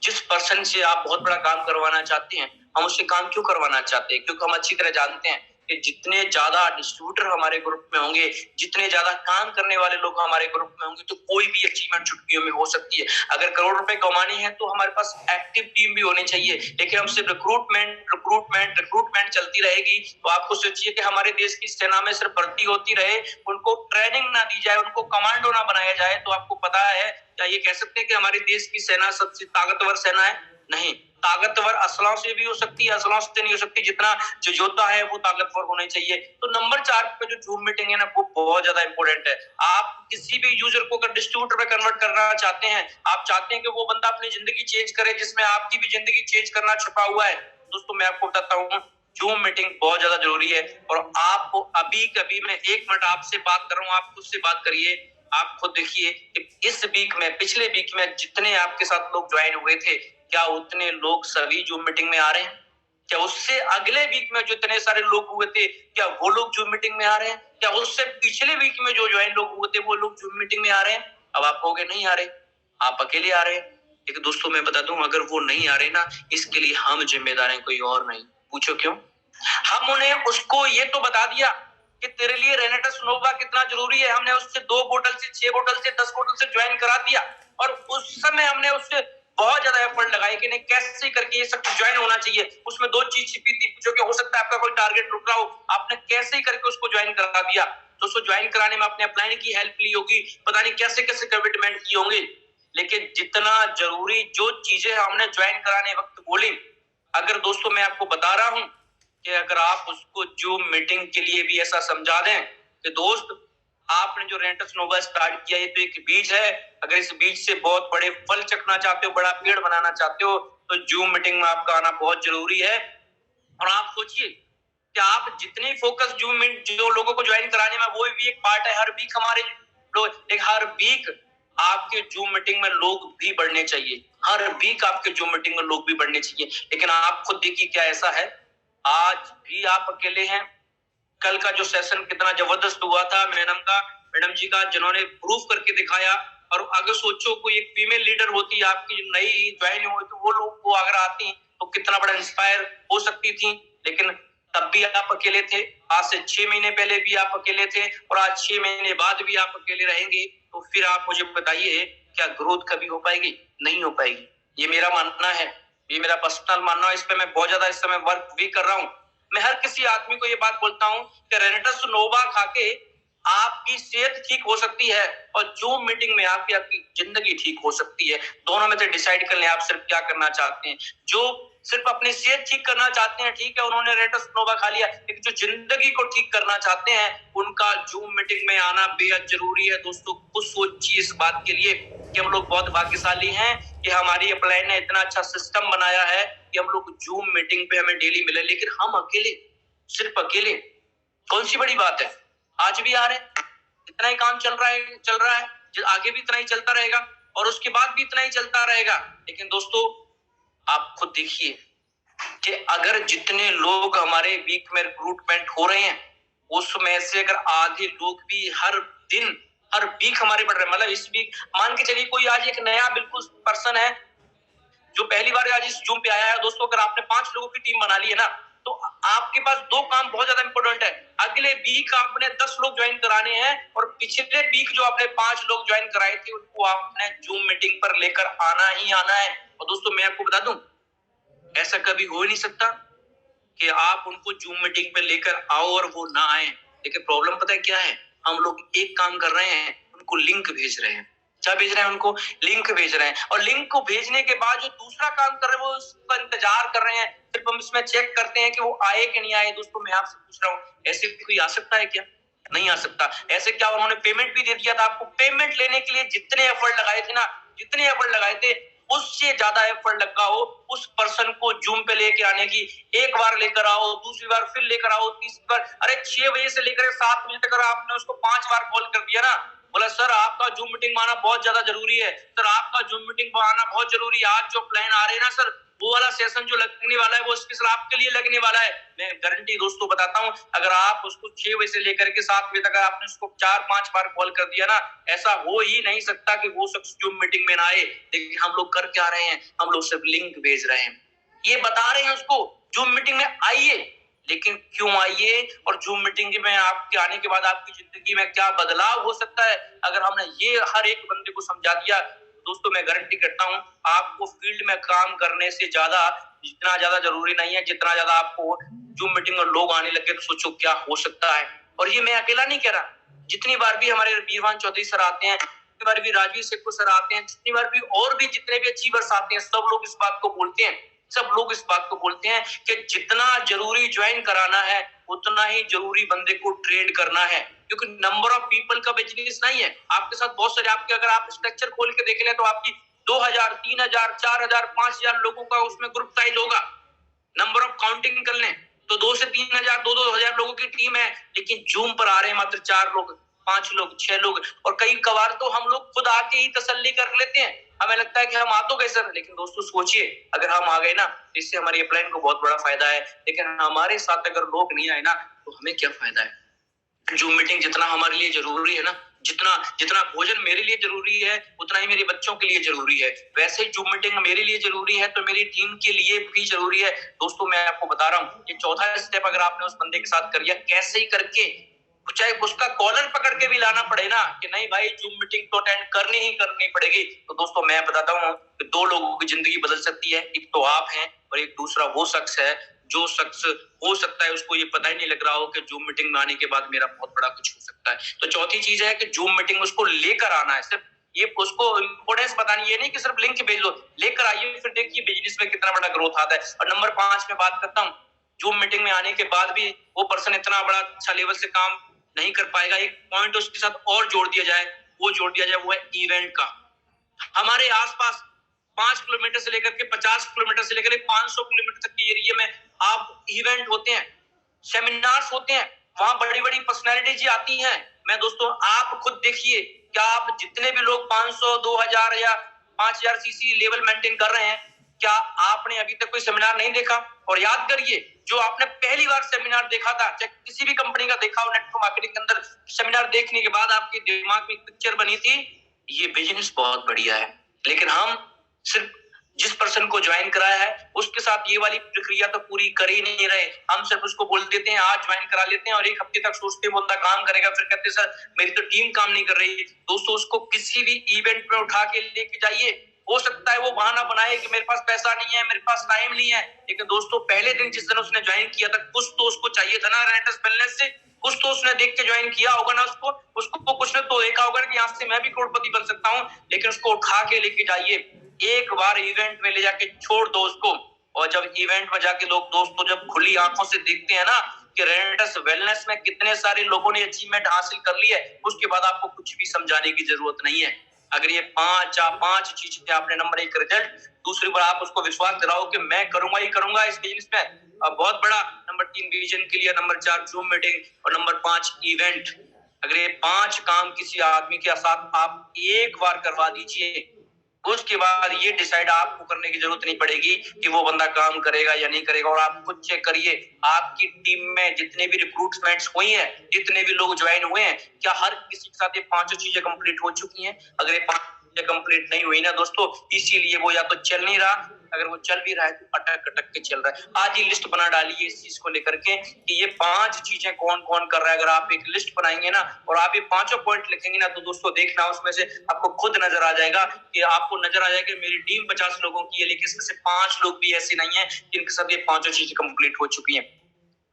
जिस पर्सन से आप बहुत बड़ा काम करवाना चाहते हैं, हम उससे काम क्यों करवाना चाहते हैं? क्योंकि हम अच्छी तरह जानते हैं कि जितने ज्यादा डिस्ट्रीब्यूटर हमारे ग्रुप में होंगे, जितने ज्यादा काम करने वाले लोग हमारे ग्रुप में होंगे, तो कोई भी अचीवमेंट चुटकियों में हो सकती है। अगर करोड़ रुपए कमानी है तो हमारे पास एक्टिव टीम भी होनी चाहिए, लेकिन हम सिर्फ रिक्रूटमेंट चलती रहेगी, तो आपको सोचिए कि हमारे देश की सेना में सिर्फ भर्ती होती रहे, उनको ट्रेनिंग ना दी जाए, उनको कमांडो ना बनाया जाए, तो आपको पता है, क्या ये कह सकते हैं कि हमारे देश की सेना सबसे ताकतवर सेना है? नहीं, ताकतवर असलाओं से भी हो सकती है, असलाओं से नहीं हो सकती। जितना जो योद्धा है वो ताकतवर होने चाहिए। तो नंबर 4 पे जो जूम मीटिंग है ना, वो बहुत ज्यादा इंपॉर्टेंट है। आप किसी भी यूजर को अगर डिस्ट्रीब्यूटर में कन्वर्ट करना चाहते हैं, आप चाहते हैं कि वो बंदा अपनी जिंदगी चेंज करे, जिसमें आपकी भी जिंदगी चेंज करना छुपा हुआ है, दोस्तों मैं आपको बताता हूँ, जूम मीटिंग बहुत ज्यादा जरूरी है। और आपको अभी कभी मैं 1 मिनट आपसे बात कर रहा हूँ, आप खुद से बात करिए, आप खुद देखिए कि इस वीक में, पिछले वीक में जितने आपके साथ लोग ज्वाइन हुए थे, क्या उतने लोग सभी जूम मीटिंग में आ रहे हैं? क्या उससे अगले वीक में जो इतने सारे लोग हुए थे, क्या वो लोग जूम मीटिंग में आ रहे हैं? क्या उससे पिछले वीक में जो ज्वाइन लोग हुए थे, वो लोग जूम मीटिंग में आ रहे हैं? अब आप कहोगे नहीं आ रहे, आप अकेले आ रहे हैं। लेकिन दोस्तों मैं बता दूं, अगर वो नहीं आ रहे ना, इसके लिए हम जिम्मेदार हैं, कोई और नहीं। पूछो क्यों? हम उन्हें उसको ये तो बता दिया कि तेरे लिए रेनेटस नोवा कितना जरूरी है। हमने उससे 2 बोतल से, 6 बोतल से, 10 बोतल से ज्वाइन करा दिया, और उस समय हमने उससे बहुत ज्यादा एफर्ट लगाए कि नहीं, कैसे करके ये सब ज्वाइन होना चाहिए। उसमें 2 चीज छिपी थी, जो कि हो सकता है आपका कोई टारगेट रुक रहा हो, आपने कैसे ही करके उसको ज्वाइन करा दिया। तो उसको ज्वाइन कराने में आपने अपलाइन की हेल्प ली होगी, पता नहीं कैसे कैसे कमिटमेंट किए होंगे। लेकिन जितना जरूरी जो चीजें हमने ज्वाइन कराने वक्त बोली, अगर दोस्तों मैं आपको बता रहा हूं कि अगर आप उसको जूम मीटिंग के लिए भी ऐसा समझा दें कि दोस्त, आपने जो रेंटस नोवा स्टार्ट किया, ये तो एक बीज है, अगर इस बीज से बहुत बड़े फल चखना चाहते हो, बड़ा पेड़ बनाना चाहते हो, तो जूम मीटिंग में आपका आना बहुत जरूरी है। और आप सोचिए कि आप जितनी फोकस जूम मीट जो लोगों को ज्वाइन कराने में, वो भी एक पार्ट है। हर वीक हमारे लोग, हर वीक आपके जूम मीटिंग में लोग भी बढ़ने चाहिए, हर वीक आपके जूम मीटिंग में लोग भी बढ़ने चाहिए। लेकिन आप खुद देखिए, क्या ऐसा है आज भी आप अकेले हैं? कल का जो सेशन कितना जबरदस्त हुआ था मैडम जी का, जिन्होंने प्रूफ करके दिखाया। और अगर सोचो कोई एक फीमेल लीडर होती, आपकी नई ज्वाइन हुई, तो वो लोग को अगर आती तो कितना बड़ा इंस्पायर हो सकती थी। लेकिन तब भी आप अकेले थे, आज से 6 महीने पहले भी आप अकेले थे, और आज 6 महीने बाद भी आप अकेले रहेंगे। तो फिर आप मुझे बताइए, क्या ग्रोथ कभी हो पाएगी? नहीं हो पाएगी। ये मेरा मानना है, ये मेरा पर्सनल मानना है। इस पे मैं बहुत ज्यादा इस समय वर्क भी कर रहा हूँ। मैं हर किसी आदमी को ये बात बोलता हूँ कि रेनेटस नोवा खाके आपकी सेहत ठीक हो सकती है, और जूम मीटिंग में आपकी जिंदगी ठीक हो सकती है। दोनों में से डिसाइड कर लें आप सिर्फ क्या करना चाहते हैं। जो सिर्फ अपनी सेहत ठीक करना चाहते हैं, ठीक है, उन्होंने रेनेटस नोवा खा लिया, लेकिन जो जिंदगी को ठीक करना चाहते हैं, उनका जूम मीटिंग में आना बेहद जरूरी है। दोस्तों कुछ सोचिए इस बात के लिए कि हम लोग बहुत भाग्यशाली हैं कि हमारी अपलाइन ने इतना अच्छा सिस्टम बनाया है कि हम लोग जूम मीटिंग पे हमें डेली मिले। लेकिन हम अकेले, सिर्फ अकेले, कौन सी बड़ी बात है? आज भी आ रहे हैं, इतना ही काम चल रहा है, आगे भी इतना ही चलता रहेगा, और उसके बाद भी इतना ही चलता रहेगा। लेकिन दोस्तों आप खुद देखिए कि अगर जितने लोग हमारे वीक में रिक्रूटमेंट हो रहे हैं, उसमें से अगर आधे लोग भी हर दिन, हर वीक हमारे बढ़ रहे हैं, मतलब इस वीक मान के चलिए कोई आज एक नया बिल्कुल पर्सन है जो पहली बार आज इस जूम पे आया है। दोस्तों अगर आपने 5 लोगों की टीम बना ली है ना, तो आपके पास 2 काम बहुत ज्यादा इंपॉर्टेंट है। अगले वीक आपने 10 लोग ज्वाइन कराने हैं, और पिछले वीक जो आपने 5 लोग ज्वाइन कराए थे, उनको आपने जूम मीटिंग पर लेकर आना ही आना है। और दोस्तों मैं आपको बता दूं, ऐसा कभी हो ही नहीं सकता कि आप उनको जूम मीटिंग पे लेकर आओ और वो ना आए। लेकिन प्रॉब्लम पता है क्या है? हम लोग एक काम कर रहे हैं, उनको लिंक भेज रहे हैं। क्या भेज रहे हैं उनको? लिंक भेज रहे हैं, और लिंक को भेजने के बाद जो दूसरा काम कर रहे हैं वो उसका इंतजार कर रहे हैं, फिर हम इसमें चेक करते हैं कि वो आए कि नहीं आए। दोस्तों मैं आपसे पूछ रहा हूँ, ऐसे कोई आ सकता है क्या? नहीं आ सकता। ऐसे क्या उन्होंने पेमेंट भी दे दिया था आपको? पेमेंट लेने के लिए जितने एफर्ट लगाए थे ना, जितने एफर्ट लगाए थे उससे ज्यादा एफर्ट लगा हो उस पर्सन को जूम पे लेके आने की। एक बार लेकर आओ, दूसरी बार फिर लेकर आओ, तीसरी बार, अरे 6 बजे से लेकर 7 बजे तक आपने उसको 5 बार कॉल कर दिया ना, बोला सर आपका जूम मीटिंग में आना बहुत ज्यादा जरूरी है, सर आपका जूम मीटिंग में आना बहुत जरूरी है, आज जो प्लान आ रहे हैं ना सर, वो वाला सेशन जो लगने वाला है वो स्पेशल आपके लिए लगने वाला है। मैं गारंटी दोस्तों बताता हूँ, अगर आप उसको 6 बजे से लेकर के 7 बजे तक आपने उसको 4-5 बार कॉल कर दिया ना, ऐसा हो ही नहीं सकता कि वो शख्स जूम मीटिंग में ना आए। लेकिन हम लोग कर क्या रहे हैं? हम लोग सिर्फ लिंक भेज रहे हैं, ये बता रहे हैं उसको जूम मीटिंग में आइए, लेकिन क्यों आइए और जूम मीटिंग में आपके आने के बाद आपकी जिंदगी में क्या बदलाव हो सकता है, अगर हमने ये हर एक बंदे को समझा दिया, दोस्तों मैं गारंटी करता हूं आपको फील्ड में काम करने से ज्यादा जितना ज्यादा जरूरी नहीं है, जितना ज्यादा आपको जूम मीटिंग में लोग आने लगे तो सोचो क्या हो सकता है। और ये मैं अकेला नहीं कह रहा, जितनी बार भी हमारे वीरवान चौधरी सर आते हैं, जितनी बार भी राजवीर सेठू सर आते हैं, जितनी बार भी और भी जितने भी अचीवर्स आते हैं, सब लोग इस बात को बोलते हैं, सब लोग इस बात को बोलते हैं कि जितना जरूरी ज्वाइन कराना है उतना ही जरूरी बंदे को ट्रेड करना है, क्योंकि नंबर ऑफ पीपल का बिजनेस नहीं है। आपके साथ बहुत सारे, आपके अगर आप स्ट्रक्चर खोल के देख लें तो आपकी 2000, 3000, 4000, 5000 लोगों का उसमें ग्रुप साइज होगा। नंबर ऑफ काउंटिंग कर लें तो 2 से 3000, 2-2000 लोगों की टीम है, लेकिन जूम पर आ रहे हैं मात्र 4 लोग, 5 लोग, 6 लोग, और कई कबार तो हम लोग खुद आके ही तसल्ली कर लेते हैं, हमें लगता है कि हम आ तो गए सर, लेकिन दोस्तों सोचिए अगर हम आ गए ना इससे हमारी अपलाइन को बहुत बड़ा फायदा है, लेकिन हमारे साथ अगर लोग नहीं आए ना तो हमें क्या फायदा है। जूम मीटिंग जितना हमारे लिए जरूरी है ना, जितना जितना भोजन मेरे लिए जरूरी है उतना ही मेरे बच्चों के लिए जरूरी है, वैसे जूम मीटिंग मेरे लिए जरूरी है तो मेरी टीम के लिए भी जरूरी है। दोस्तों मैं आपको बता रहा हूँ, ये चौथा स्टेप अगर आपने उस बंदे के साथ कर लिया, कैसे ही करके, चाहे उसका कॉलर पकड़ के भी लाना पड़े ना कि नहीं भाई जूम मीटिंग तो अटेंड करनी ही करनी पड़ेगी, तो दोस्तों मैं बताता हूँ कि 2 लोगों की जिंदगी बदल सकती है, एक तो आप हैं और एक दूसरा वो शख्स है जो शख्स हो सकता है उसको ये पता ही नहीं लग रहा हो कि जूम मीटिंग में आने के बाद मेरा बहुत बड़ा कुछ हो सकता है। तो चौथी चीज है कि जूम मीटिंग उसको लेकर आना है, सिर्फ ये उसको इंपोर्टेंस बतानी, ये नहीं कि सिर्फ लिंक भेज दो, लेकर आइए, फिर देखिए बिजनेस में कितना बड़ा ग्रोथ आता है। और नंबर 5 में बात करता हूँ, जूम मीटिंग में आने के बाद भी वो पर्सन इतना बड़ा अच्छा लेवल से काम नहीं कर पाएगा, एक पॉइंट उसके साथ और जोड़ दिया जाए, वो है इवेंट का। हमारे आसपास 5 किलोमीटर से लेकर के 50 किलोमीटर से लेकर 500 किलोमीटर तक के एरिया में आप इवेंट होते हैं, सेमिनार्स होते हैं, वहां बड़ी बड़ी पर्सनैलिटी जी आती हैं। मैं दोस्तों आप खुद देखिए, क्या आप जितने भी लोग 500, 2000 या 5000 सीसी लेवल मेंटेन कर रहे हैं, क्या आपने अभी तक कोई सेमिनार नहीं देखा? और याद करिए, जो आपने पहली बार सेमिनार देखा था, चाहे किसी भी कंपनी का देखा हो, नेटवर्क मार्केटिंग के अंदर सेमिनार देखने के बाद आपके दिमाग में एक पिक्चर बनी थी, ये बिजनेस बहुत बढ़िया है, लेकिन हम सिर्फ जिस पर्सन को ज्वाइन कराया है उसके साथ ये वाली प्रक्रिया तो पूरी कर ही नहीं रहे, हम सिर्फ उसको बोल देते हैं आज ज्वाइन करा लेते हैं और एक हफ्ते तक सोचते हैं बंदा काम करेगा, फिर कहते हैं सर मेरी तो टीम काम नहीं कर रही है। दोस्तों उसको किसी भी इवेंट में उठा के लेके जाइए, हो सकता है वो बहाना बनाए कि मेरे पास पैसा नहीं है, मेरे पास टाइम नहीं है, लेकिन दोस्तों पहले दिन जिस दिन उसने ज्वाइन किया था कुछ तो उसको चाहिए था ना रेंटस बैलेंस से, कुछ तो उसने देख के ज्वाइन किया होगा ना, उसको कुछ ने तो देखा होगा कि यहाँ से मैं भी करोड़पति बन सकता हूँ, लेकिन उसको उठा के लेके जाइए, एक बार इवेंट में ले जाके छोड़ दो उसको, और जब इवेंट में जाके लोग दोस्तों जब खुली आंखों से देखते हैं ना कि रेंटस वेलनेस में कितने सारे लोगों ने अचीवमेंट हासिल कर ली है, उसके बाद आपको कुछ भी समझाने की जरूरत नहीं है। अगर ये 5 चीजें आपने, नंबर 1 रिजल्ट, दूसरी बार आप उसको विश्वास दिलाओ कि मैं करूंगा ही करूंगा इस बिजनेस में बहुत बड़ा, नंबर 3 विजन के लिए, नंबर 4 जूम मीटिंग और नंबर 5 इवेंट। अगर ये 5 काम किसी आदमी के साथ आप एक बार करवा दीजिए, उसके बाद ये डिसाइड आपको करने की जरूरत नहीं पड़ेगी कि वो बंदा काम करेगा या नहीं करेगा, और आप खुद चेक करिए आपकी टीम में जितने भी रिक्रूटमेंट्स हुई हैं, जितने भी लोग ज्वाइन हुए हैं, क्या हर किसी के साथ ये 5 चीजें कंप्लीट हो चुकी हैं? अगर ये 5 चीजें कंप्लीट नहीं हुई ना दोस्तों, इसीलिए वो या तो चल नहीं रहा, अगर वो चल भी रहा है तो अटक अटक के चल रहा है। आज ही लिस्ट बना डालिए इस चीज को लेकर के कि ये 5 चीजें कौन कौन कर रहा है। अगर आप एक लिस्ट बनाएंगे ना और आप ये 5 पॉइंट लिखेंगे ना, तो दोस्तों देखना उसमें से आपको खुद नजर आ जाएगा कि मेरी टीम 50 लोगों की है, लेकिन इसमें से 5 लोग भी ऐसे नहीं है जिनके साथ ये 5 चीजें कंप्लीट हो चुकी हैं।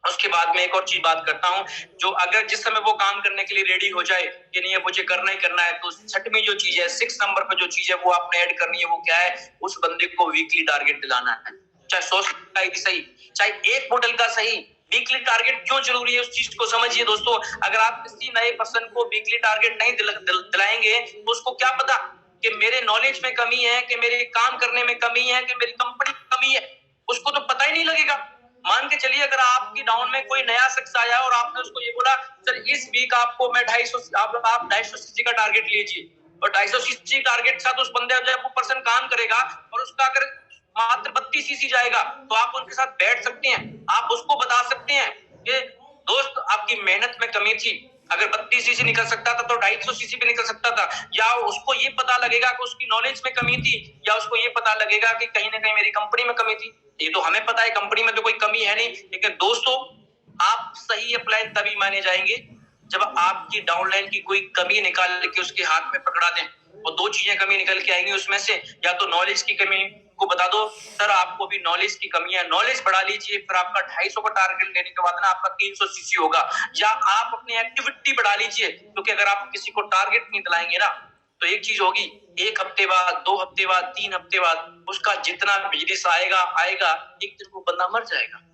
उसके बाद में एक और चीज बात करता हूँ, जो अगर जिस समय वो काम करने के लिए रेडी हो जाए कि नहीं मुझे करना ही करना है, तो छठवीं जो चीज है, 6 नंबर पे जो चीज है वो आपने ऐड करनी है, वो क्या है? उस बंदे को वीकली टारगेट दिलाना है, चाहे 100 का ही सही, चाहे 1 बोतल का सही। वीकली टारगेट क्यों जरूरी है, उस चीज को समझिए दोस्तों। अगर आप किसी नए पर्सन को वीकली टारगेट नहीं दिलाएंगे, तो उसको क्या पता कि मेरे नॉलेज में कमी है, कि मेरे काम करने में कमी है, कि मेरी कंपनी में कमी है, उसको तो पता ही नहीं लगेगा। मान के चलिए अगर आपकी डाउन में कोई नया शख्स आया और आपने उसको ये बोला, सर इस वीक आपको मैं 250 आप 250 सीसी का टारगेट लीजिए, और 250 सीसी टारगेट के साथ उस बंदे जब वो पर्सन काम करेगा और उसका अगर मात्र 32 सीसी जाएगा, तो आप उनके साथ बैठ सकते हैं, आप उसको बता सकते हैं कि दोस्त आपकी मेहनत में कमी थी, अगर 32 सीसी निकल सकता था तो 250 सीसी भी निकल सकता था। या उसको ये पता लगेगा कि उसकी नॉलेज में कमी थी, या उसको ये पता लगेगा कि कहीं ना कहीं मेरी कंपनी में कमी थी। ये तो हमें पता है कंपनी में तो कोई कमी है नहीं, लेकिन दोस्तों आप सही अप्लाई तभी माने जाएंगे जब आपकी डाउनलाइन की कोई कमी निकाल के उसके हाथ में पकड़ा दें। और 2 चीजें कमी निकल के आएंगी उसमें से, या तो नॉलेज की कमी को बता दो, सर आपको भी नॉलेज की कमी है, नॉलेज बढ़ा लीजिए, फिर आपका 250 का टारगेट लेने के बाद ना आपका 300 सीसी होगा। या आप अपनी एक्टिविटी बढ़ा लीजिए, क्योंकि अगर आप किसी को टारगेट नहीं दिलाएंगे ना, तो एक चीज होगी, 1 हफ्ते बाद, 2 हफ्ते बाद, 3 हफ्ते बाद उसका जितना बिजनेस आएगा, एक दिन वो बंदा मर जाएगा।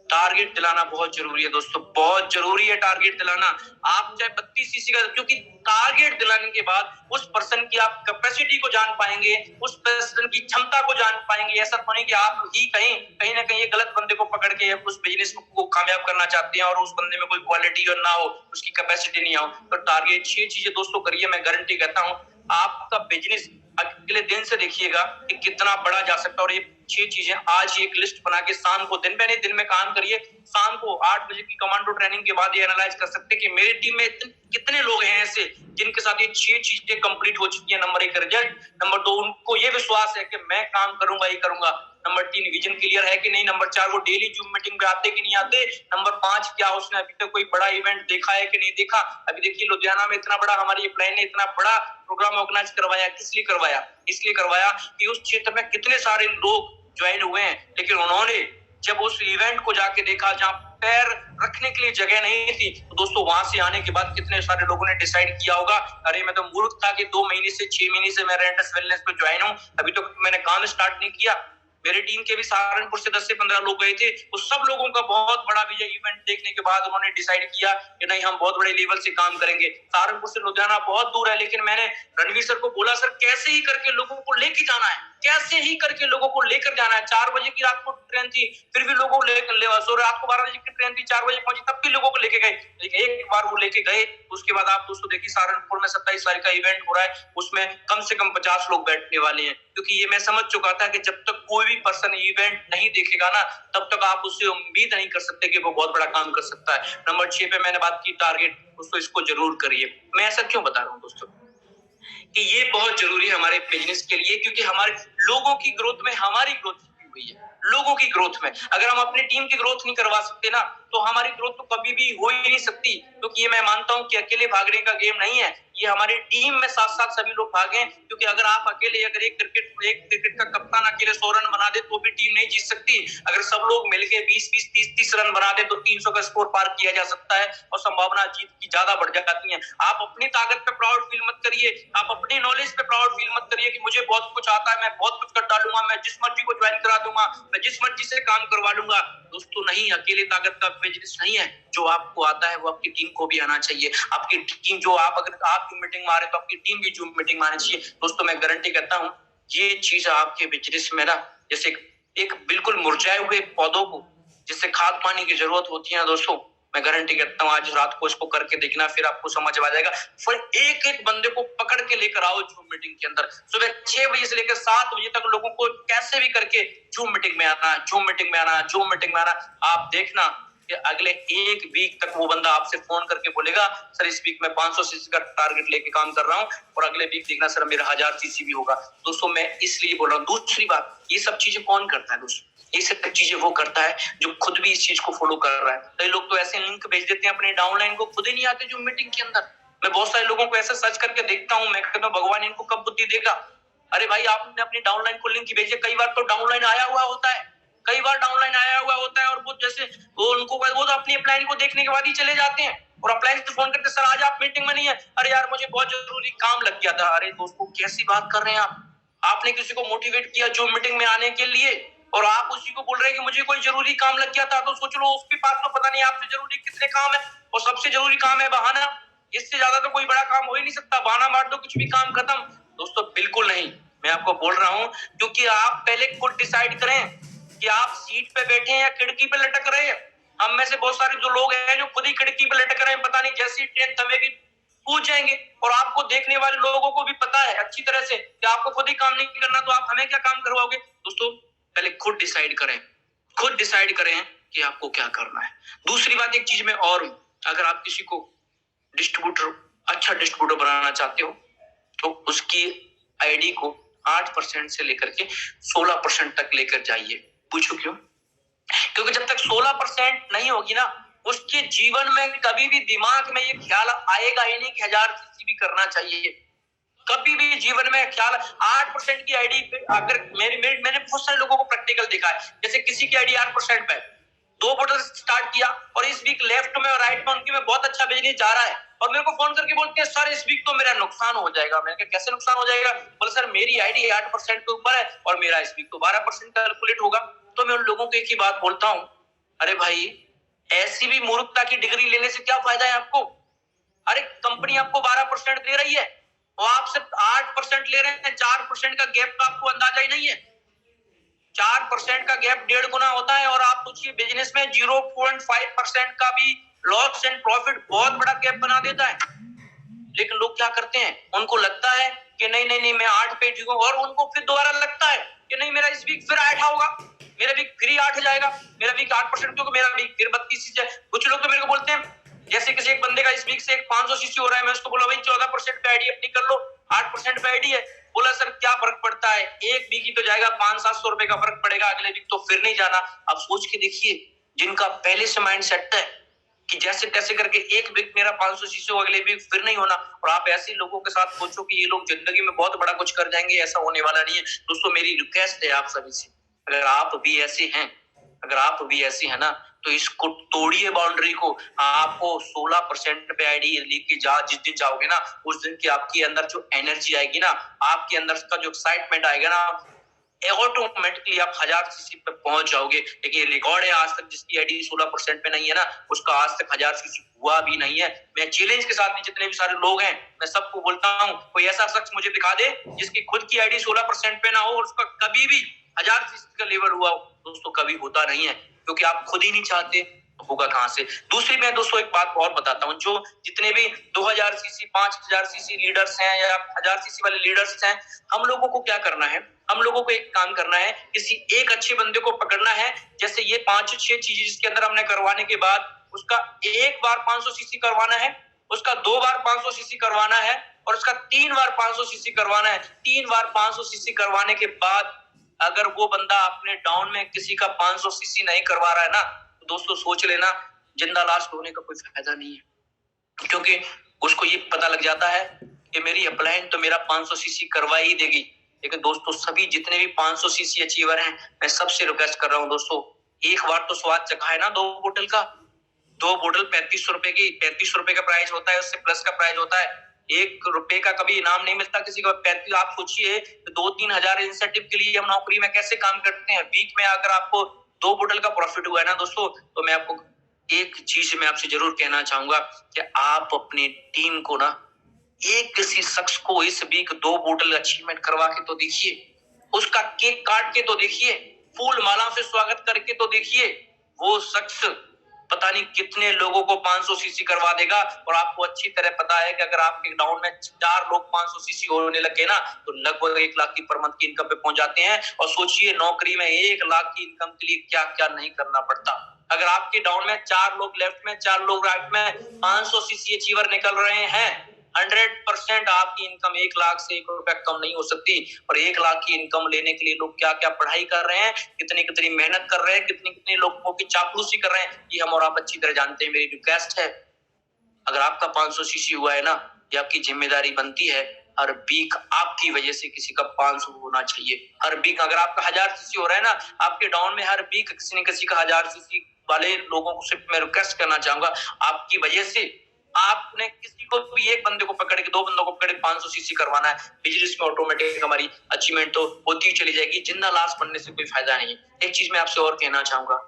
टारगेट दिलाना बहुत जरूरी है दोस्तों, बहुत जरूरी है टारगेट दिलाना। आप चाहे 32 सीसी का, क्योंकि टारगेट दिलाने के बाद उस पर्सन की आप कैपेसिटी को जान पाएंगे, उस पर्सन की क्षमता को जान पाएंगे। ऐसा तो नहीं कि आप ही कहीं ना कहीं गलत बंदे को पकड़ के उस बिजनेस को कामयाब करना चाहते हैं और उस बंदे में कोई क्वालिटी ना हो, उसकी कैपेसिटी नहीं हो। तो टारगेट 6 चीजें दोस्तों करिए, मैं गारंटी कहता हूँ आपका बिजनेस अगले दिन से देखिएगा कि कितना बड़ा जा सकता है। और ये 6 चीजें आज ही एक लिस्ट बना के शाम को दिन में काम करिए। शाम को 8 बजे की कमांडो ट्रेनिंग के बाद ये एनालाइज कर सकते हैं कि मेरी टीम में कितने लोग हैं ऐसे जिनके साथ ये 6 चीजें कंप्लीट हो चुकी है। नंबर 1 रिजल्ट, नंबर 2 उनको ये विश्वास है कि मैं काम करूंगा ही करूंगा, नंबर 3 विजन क्लियर है कि नहीं, नंबर 4 वो डेली जूम मीटिंग पे आते कि नहीं आते, नंबर 5 क्या उसने अभी तक कोई बड़ा इवेंट देखा है कि नहीं देखा। अभी देखिए लुधियाना में इतना बड़ा हमारी प्लान ने इतना बड़ा प्रोग्राम ऑर्गेनाइज करवाया, किस लिए करवाया? इसलिए करवाया कि उस क्षेत्र में कितने सारे लोग ज्वाइन हुए हैं, लेकिन उन्होंने जब उस इवेंट को जाके देखा जहां पैर रखने के लिए जगह नहीं थी, तो दोस्तों वहां से आने के बाद कितने सारे लोगों ने डिसाइड किया होगा, अरे मैं तो मूर्ख था कि 2 महीने से 6 महीने से मैं रेंटस वेलनेस पे ज्वाइन हूं, अभी तो मैंने काम स्टार्ट नहीं किया। मेरे टीम के भी सहारनपुर से 10 से 15 लोग गए थे, उस सब लोगों का बहुत बड़ा विजय इवेंट देखने के बाद उन्होंने डिसाइड किया कि नहीं हम बहुत बड़े लेवल से काम करेंगे। सहारनपुर से लुधियाना बहुत दूर है, लेकिन मैंने रणवीर सर को बोला, सर कैसे ही करके लोगों को लेके जाना है, कैसे ही करके लोगों को लेकर जाना है। 4 बजे की रात को ट्रेन थी, फिर भी लोगों को लेकर रात को 12 बजे की ट्रेन थी, 4 बजे पहुंची, तब भी लोगों को लेके गए। लेकिन एक बार वो लेके गए, उसके बाद आप दोस्तों देखिए सहारनपुर में 27 तारीख का इवेंट हो रहा है, उसमें कम से कम 50 लोग बैठने वाले हैं। क्योंकि ये मैं समझ चुका था कि जब तक कोई भी पर्सन इवेंट नहीं देखेगा ना, तब तक आप उससे उम्मीद नहीं कर सकते कि वो बहुत बड़ा काम कर सकता है। नंबर 6 पे मैंने बात की टारगेट, दोस्तों इसको जरूर करिए। मैं ऐसा क्यों बता रहा हूँ दोस्तों कि ये बहुत जरूरी है हमारे बिजनेस के लिए, क्योंकि हमारे लोगों की ग्रोथ में हमारी ग्रोथ छुपी हुई है। लोगों की ग्रोथ में अगर हम अपनी टीम की ग्रोथ नहीं करवा सकते ना, तो हमारी ग्रोथ तो कभी भी हो ही नहीं सकती। क्योंकि ये मैं मानता हूं कि अकेले भागने का गेम नहीं है, ये हमारी टीम में साथ साथ सभी लोग भागे। क्योंकि अगर आप अकेले अगर एक क्रिकेट का कप्तान अकेले 100 रन बना दे तो भी टीम नहीं जीत सकती। अगर सब लोग मिलकर 20-20, 30-30 रन बना दे तो 300 का स्कोर पार किया जा सकता है और संभावना जीत की ज्यादा बढ़ जाती है। आप अपनी ताकत पे प्राउड फील मत करिए, आप अपनी नॉलेज पे प्राउड फील मत करिए कि मुझे बहुत कुछ आता है, मैं बहुत कुछ कर डालूंगा, मैं जिस मर्जी को ज्वाइन करा दूंगा, मैं जिस मर्जी से काम करवा लूंगा। दोस्तों नहीं, अकेले ताकत का बिजनेस नहीं है। जो आपको आता है वो आपकी टीम को भी आना चाहिए। आपकी टीम जो अगर आप जूम मीटिंग मारे तो आपकी टीम भी जूम मीटिंग मारनी चाहिए। दोस्तों मैं गारंटी करता हूँ ये चीज आपके बिजनेस में ना, जैसे एक बिल्कुल मुरझाए हुए पौधों को जिससे खाद पानी की जरूरत होती है दोस्तों, मैं गारंटी करता हूँ आज रात को इसको करके देखना, फिर आपको समझ आ जाएगा। फिर एक एक बंदे को पकड़ के लेकर आओ जूम मीटिंग के अंदर, सुबह 6 बजे से लेकर 7 बजे तक लोगों को कैसे भी करके जूम मीटिंग में आना, जूम मीटिंग में आना, जूम मीटिंग में आना। आप देखना कि अगले 1 वीक तक वो बंदा आपसे फोन करके बोलेगा, सर इस वीक में 500 सीसी का टारगेट लेके काम कर रहा हूँ, और अगले वीक देखना सर मेरा 1000 सीसी भी होगा। दोस्तों मैं इसलिए बोल रहा हूँ। दूसरी बात, ये सब चीजें कौन करता है दोस्तों? ये सब चीजें वो करता है जो खुद भी इस चीज को फॉलो कर रहा है। कई लोग तो ऐसे लिंक भेज देते हैं अपने डाउनलाइन को, खुद ही नहीं आते जो मीटिंग के अंदर। मैं बहुत सारे लोगों को ऐसे सर्च करके देखता हूँ, मैं कहता हूँ भगवान इनको कब बुद्धि देगा। अरे भाई आपने अपनी डाउनलाइन को लिंक भेजे, कई बार तो डाउनलाइन आया हुआ होता है, कई बार डाउनलाइन आया हुआ होता है और वो जैसे वो तो अपनी अपलाइन को देखने के बाद ही चले जाते हैं और अपलाइन से फोन करते, सर आज आप मीटिंग में नहीं है। अरे यार मुझे बहुत जरूरी काम लग गया था। अरे दोस्तों कैसी बात कर रहे हैं आप? आपने किसी को मोटिवेट किया जो मीटिंग में आने के लिए, और आप उसी को बोल रहे हैं कि मुझे कोई जरूरी काम लग गया था। तो सोच लो उसके पास तो पता नहीं आपसे जरूरी कितने काम है, और सबसे जरूरी काम है बहाना। इससे ज्यादा तो कोई बड़ा काम हो ही नहीं सकता। बहाना मार दो, कुछ भी काम खत्म। दोस्तों बिल्कुल नहीं, मैं आपको बोल रहा हूं क्योंकि आप पहले खुद डिसाइड करें कि आप सीट पे बैठे हैं या खिड़की पे लटक रहे हैं। हम में से बहुत सारे जो लोग हैं जो खुद ही खिड़की पे लटक रहे हैं, पता नहीं जैसी ट्रेन थमेगी पूछ जाएंगे। और आपको देखने वाले लोगों को भी पता है अच्छी तरह से कि आपको खुद ही काम नहीं करना, तो आप हमें क्या काम करवाओगे? दोस्तों पहले खुद डिसाइड करें, खुद डिसाइड करें कि आपको क्या करना है। दूसरी बात, एक चीज में और, अगर आप किसी को अच्छा डिस्ट्रीब्यूटर बनाना चाहते हो तो उसकी आईडी को 8% से लेकर के 16% तक लेकर जाइए। पूछो क्यों? क्योंकि जब तक 16% नहीं होगी ना, उसके जीवन में कभी भी दिमाग में ये ख्याल आएगा ही नहीं कि 1000 सीसी भी करना चाहिए। कभी भी जीवन में ख्याल 8% की आईडी पे, अगर मैंने बहुत सारे लोगों को प्रैक्टिकल देखा है, जैसे किसी की आईडी 8% पे 2 बोतल स्टार्ट किया और इस वीक लेफ्ट में और राइट में उनकी में बहुत अच्छा बिजनेस जा रहा है, और मेरे को फोन करके बोलते हैं सर इस वीक तो मेरा नुकसान हो जाएगा। मैंने कहा कैसे नुकसान हो जाएगा? बोले सर मेरी आईडी 8% के ऊपर है और मेरा इस वीक तो 12% कैलकुलेट होगा। तो मैं उन लोगों को एक ही बात बोलता हूँ, अरे भाई ऐसी भी मूर्खता की डिग्री लेने से क्या फायदा है आपको? अरे कंपनी आपको 12% दे रही है और आप सिर्फ 8% ले रहे हैं। 4% का गैप का आपको अंदाजा ही नहीं है। 4% का गैप 1.5 गुना होता है, और आप सोचिए बिजनेस में 0.5% का भी लॉस एंड प्रॉफिट बहुत बड़ा गैप बना देता है। लेकिन लोग क्या करते हैं, उनको लगता है कि नहीं नहीं नहीं मैं 8 पे ठीक हूँ, और उनको फिर दोबारा लगता है कि नहीं मेरा इस वीक फिर 8 होगा, मेरा वीक फिर 8 जाएगा, मेरा वीक 8% क्योंकि मेरा वीक फिर 32 है। कुछ लोग तो मेरे को बोलते हैं, जैसे किसी एक बंदे का इस वीक से 500 सीसी हो रहा है, मैं उसको बोला भाई 14% पे आईडी अपनी कर लो, 8% पे आईडी है। बोला सर क्या फर्क पड़ता है, एक वीक ही तो जाएगा, 500-700 रुपए का फर्क पड़ेगा, अगले वीक तो फिर नहीं जाना। अब सोच के देखिए, जिनका पहले से माइंड सेट है कि जैसे तैसे करके एक वीक मेरा 500 सीसी हो, अगले वीक फिर नहीं होना, और आप ऐसे लोगों के साथ सोचो कि ये लोग जिंदगी में बहुत बड़ा कुछ कर जाएंगे, ऐसा होने वाला नहीं है। दोस्तों मेरी रिक्वेस्ट है आप सभी से, अगर आप भी ऐसे हैं, अगर आप भी ऐसी है ना, तो इसको तोड़िए बाउंड्री को। आपको 16% पे आईडी लेके जिस दिन जाओगे ना, उस दिन की आपके अंदर जो एनर्जी आएगी ना, आपके अंदर का जो एक्साइटमेंट आएगा ना, ऑटोमेटिकली आप 1000 सीसी पे पहुंच जाओगे। लेकिन रिकॉर्ड है आज तक जिसकी आईडी 16% पे नहीं है ना, उसका आज तक 1000 सीसी हुआ भी नहीं है। मैं चैलेंज के साथ जितने भी सारे लोग हैं, मैं सबको बोलता हूँ, कोई ऐसा शख्स मुझे दिखा दे जिसकी खुद की आईडी 16% पे ना हो और उसका कभी भी 1000 सीसी का लेवल हुआ हो। दोस्तों कभी होता नहीं है, क्योंकि आप खुद ही नहीं चाहते, होगा कहां से? दूसरी मैं दोस्तों एक बात और बताता हूँ, जो जितने भी 2000 सीसी 5000 सीसी लीडर्स हैं या 1000 सीसी वाले लीडर्स हैं, हम लोगों को क्या करना है? हम लोगों को एक काम करना है, किसी एक अच्छे बंदे को पकड़ना है। जैसे ये 5-6 चीजें जिसके अंदर हमने करवाने के बाद उसका एक बार 500 सीसी करवाना है, उसका 2 बार 500 सीसी करवाना है, और उसका 3 बार 500 सीसी करवाना है। 3 बार 500 सीसी करवाने के बाद अगर वो बंदा अपने डाउन में किसी का 500 सीसी नहीं करवा रहा है ना, तो दोस्तों सोच लेना जिंदा लाश होने का कोई फायदा नहीं है, क्योंकि उसको ये पता लग जाता है कि मेरी अपलाइन तो मेरा 500 सीसी करवा ही देगी। लेकिन दोस्तों सभी जितने भी 500 सीसी अचीवर हैं, मैं सबसे रिक्वेस्ट कर रहा हूं दोस्तों, एक बार तो स्वाद चखा है ना 2 बोतल का। 2 बोतल 3500 रुपए की, 3500 रुपए का प्राइस होता है, उससे प्लस का प्राइस होता है। 1 रुपए का कभी इनाम नहीं मिलता किसी को। 35, आप सोचिए 2-3 हजार इंसेंटिव के लिए हम नौकरी में कैसे काम करते हैं। वीक में अगर आपको 2 बोतल का प्रॉफिट हुआ है ना दोस्तों, तो मैं आपको एक चीज मैं आपसे जरूर कहना चाहूंगा कि आप अपनी टीम को ना, एक किसी शख्स को इस वीक 2 बोतल अचीवमेंट करवा के तो देखिए, उसका केक काट के तो देखिए, फूल माला से स्वागत करके तो देखिए। वो शख्स पता नहीं कितने लोगों को 500 सीसी करवा देगा। और आपको अच्छी तरह पता है कि अगर आपके डाउन में 4 लोग 500 सीसी होने लगे ना, तो लगभग 1 लाख की पर मंथ की इनकम पे पहुंच जाते हैं। और सोचिए नौकरी में 1 लाख की इनकम के लिए क्या क्या नहीं करना पड़ता। अगर आपके डाउन में 4 लोग लेफ्ट में 4 लोग राइट में 500 सीसी अचीवर निकल रहे हैं, 100% आपकी इनकम 1 लाख से 1 रुपया कम नहीं हो सकती। और 1 लाख की इनकम लेने के लिए लोग क्या क्या पढ़ाई कर रहे हैं, कितनी कितनी मेहनत कर रहे हैं, कितनी कितनी लोगों की चापलूसी कर रहे हैं, ये हम और आप अच्छी तरह जानते हैं। मेरी रिक्वेस्ट है, अगर आपका 500 सीसी हुआ है ना, ये आपकी जिम्मेदारी बनती है हर वीक आपकी वजह से किसी का 500 होना चाहिए। हर वीक अगर आपका 1000 सीसी हो रहा है ना, आपके डाउन में हर वीक किसी न किसी का 1000 सीसी वाले लोगों को सिर्फ मैं रिक्वेस्ट करना चाहूंगा, आपकी वजह से आपने किसी को भी, एक बंदे को पकड़ के, 2 बंदों को पकड़ के 500 सीसी करवाना है। बिजनेस में ऑटोमेटिक हमारी अचीवमेंट तो होती ही चली जाएगी। जिंदा लाश बनने से कोई फायदा नहीं है। एक चीज मैं आपसे और कहना चाहूंगा,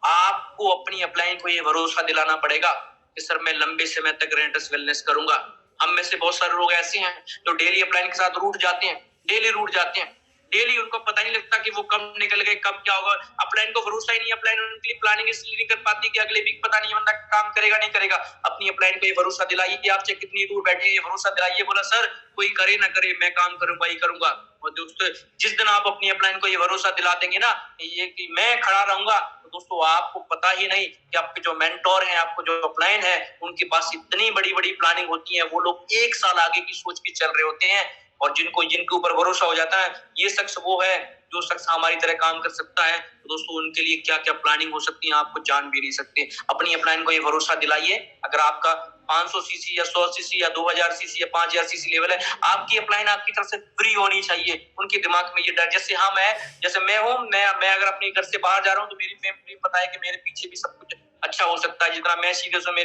आपको अपनी अपलाइन को ये भरोसा दिलाना पड़ेगा कि सर मैं लंबे समय तक रेंटस वेलनेस करूंगा। हम में से बहुत सारे लोग ऐसे हैं जो डेली अपलाइन के साथ रूठ जाते हैं, डेली रूठ जाते हैं, डेली उनको पता नहीं लगता कि वो कब निकल गए, कब क्या होगा। अपलाइन को भरोसा ही नहीं, अपलाइन उनके लिए प्लानिंग इसलिए नहीं कर पाती कि अगले वीक पता नहीं बंदा काम करेगा नहीं करेगा। अपनी अपलाइन को ये भरोसा दिलाइए कि आप चाहे कितनी दूर बैठे, ये भरोसा दिलाइए, बोला सर कोई करे ना करे मैं काम करूंगा ही करूंगा। और दोस्तों जिस दिन आप अपनी अपलाइन को ये भरोसा दिला देंगे ना ये कि मैं खड़ा रहूंगा, तो दोस्तों आपको पता ही नहीं कि आपके जो मेंटोर हैं, आपको जो अपलाइन है, उनके पास इतनी बड़ी बड़ी प्लानिंग होती है। वो लोग 1 साल आगे की सोच के चल रहे होते हैं। और जिनके ऊपर भरोसा हो जाता है, ये शख्स वो है जो शख्स हमारी तरह काम कर सकता है, तो दोस्तों उनके लिए क्या क्या प्लानिंग हो सकती है आपको जान भी नहीं सकते। अपनी अपलाइन को ये भरोसा दिलाइए। अगर आपका 500 सीसी या 100 सीसी या 2000 सीसी या 5000 सीसी लेवल है, आपकी अपलाइन आपकी तरफ से फ्री होनी चाहिए। उनके दिमाग में ये डर, जैसे मैं हूँ, मैं अगर अपने घर से बाहर जा रहा हूँ तो मेरी फैमिली पता है कि मेरे पीछे भी सब कुछ अच्छा हो सकता है। जितना मैं सीरियस हूँ,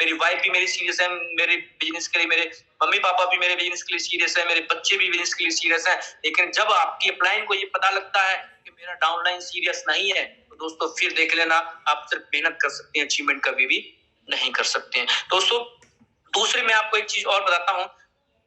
मेरी वाइफ भी मेरी सीरियस है, मेरे बिजनेस के लिए, मेरे मम्मी पापा भी मेरे बिजनेस के लिए सीरियस है, मेरे बच्चे भी बिजनेस के लिए सीरियस है। लेकिन जब आपकी अपलाइन को ये पता लगता है कि मेरा डाउनलाइन सीरियस नहीं है, तो दोस्तों फिर देख लेना, आप सिर्फ मेहनत कर सकते हैं, अचीवमेंट कभी भी नहीं कर सकते हैं। दोस्तों दूसरी मैं आपको एक चीज और बताता हूँ,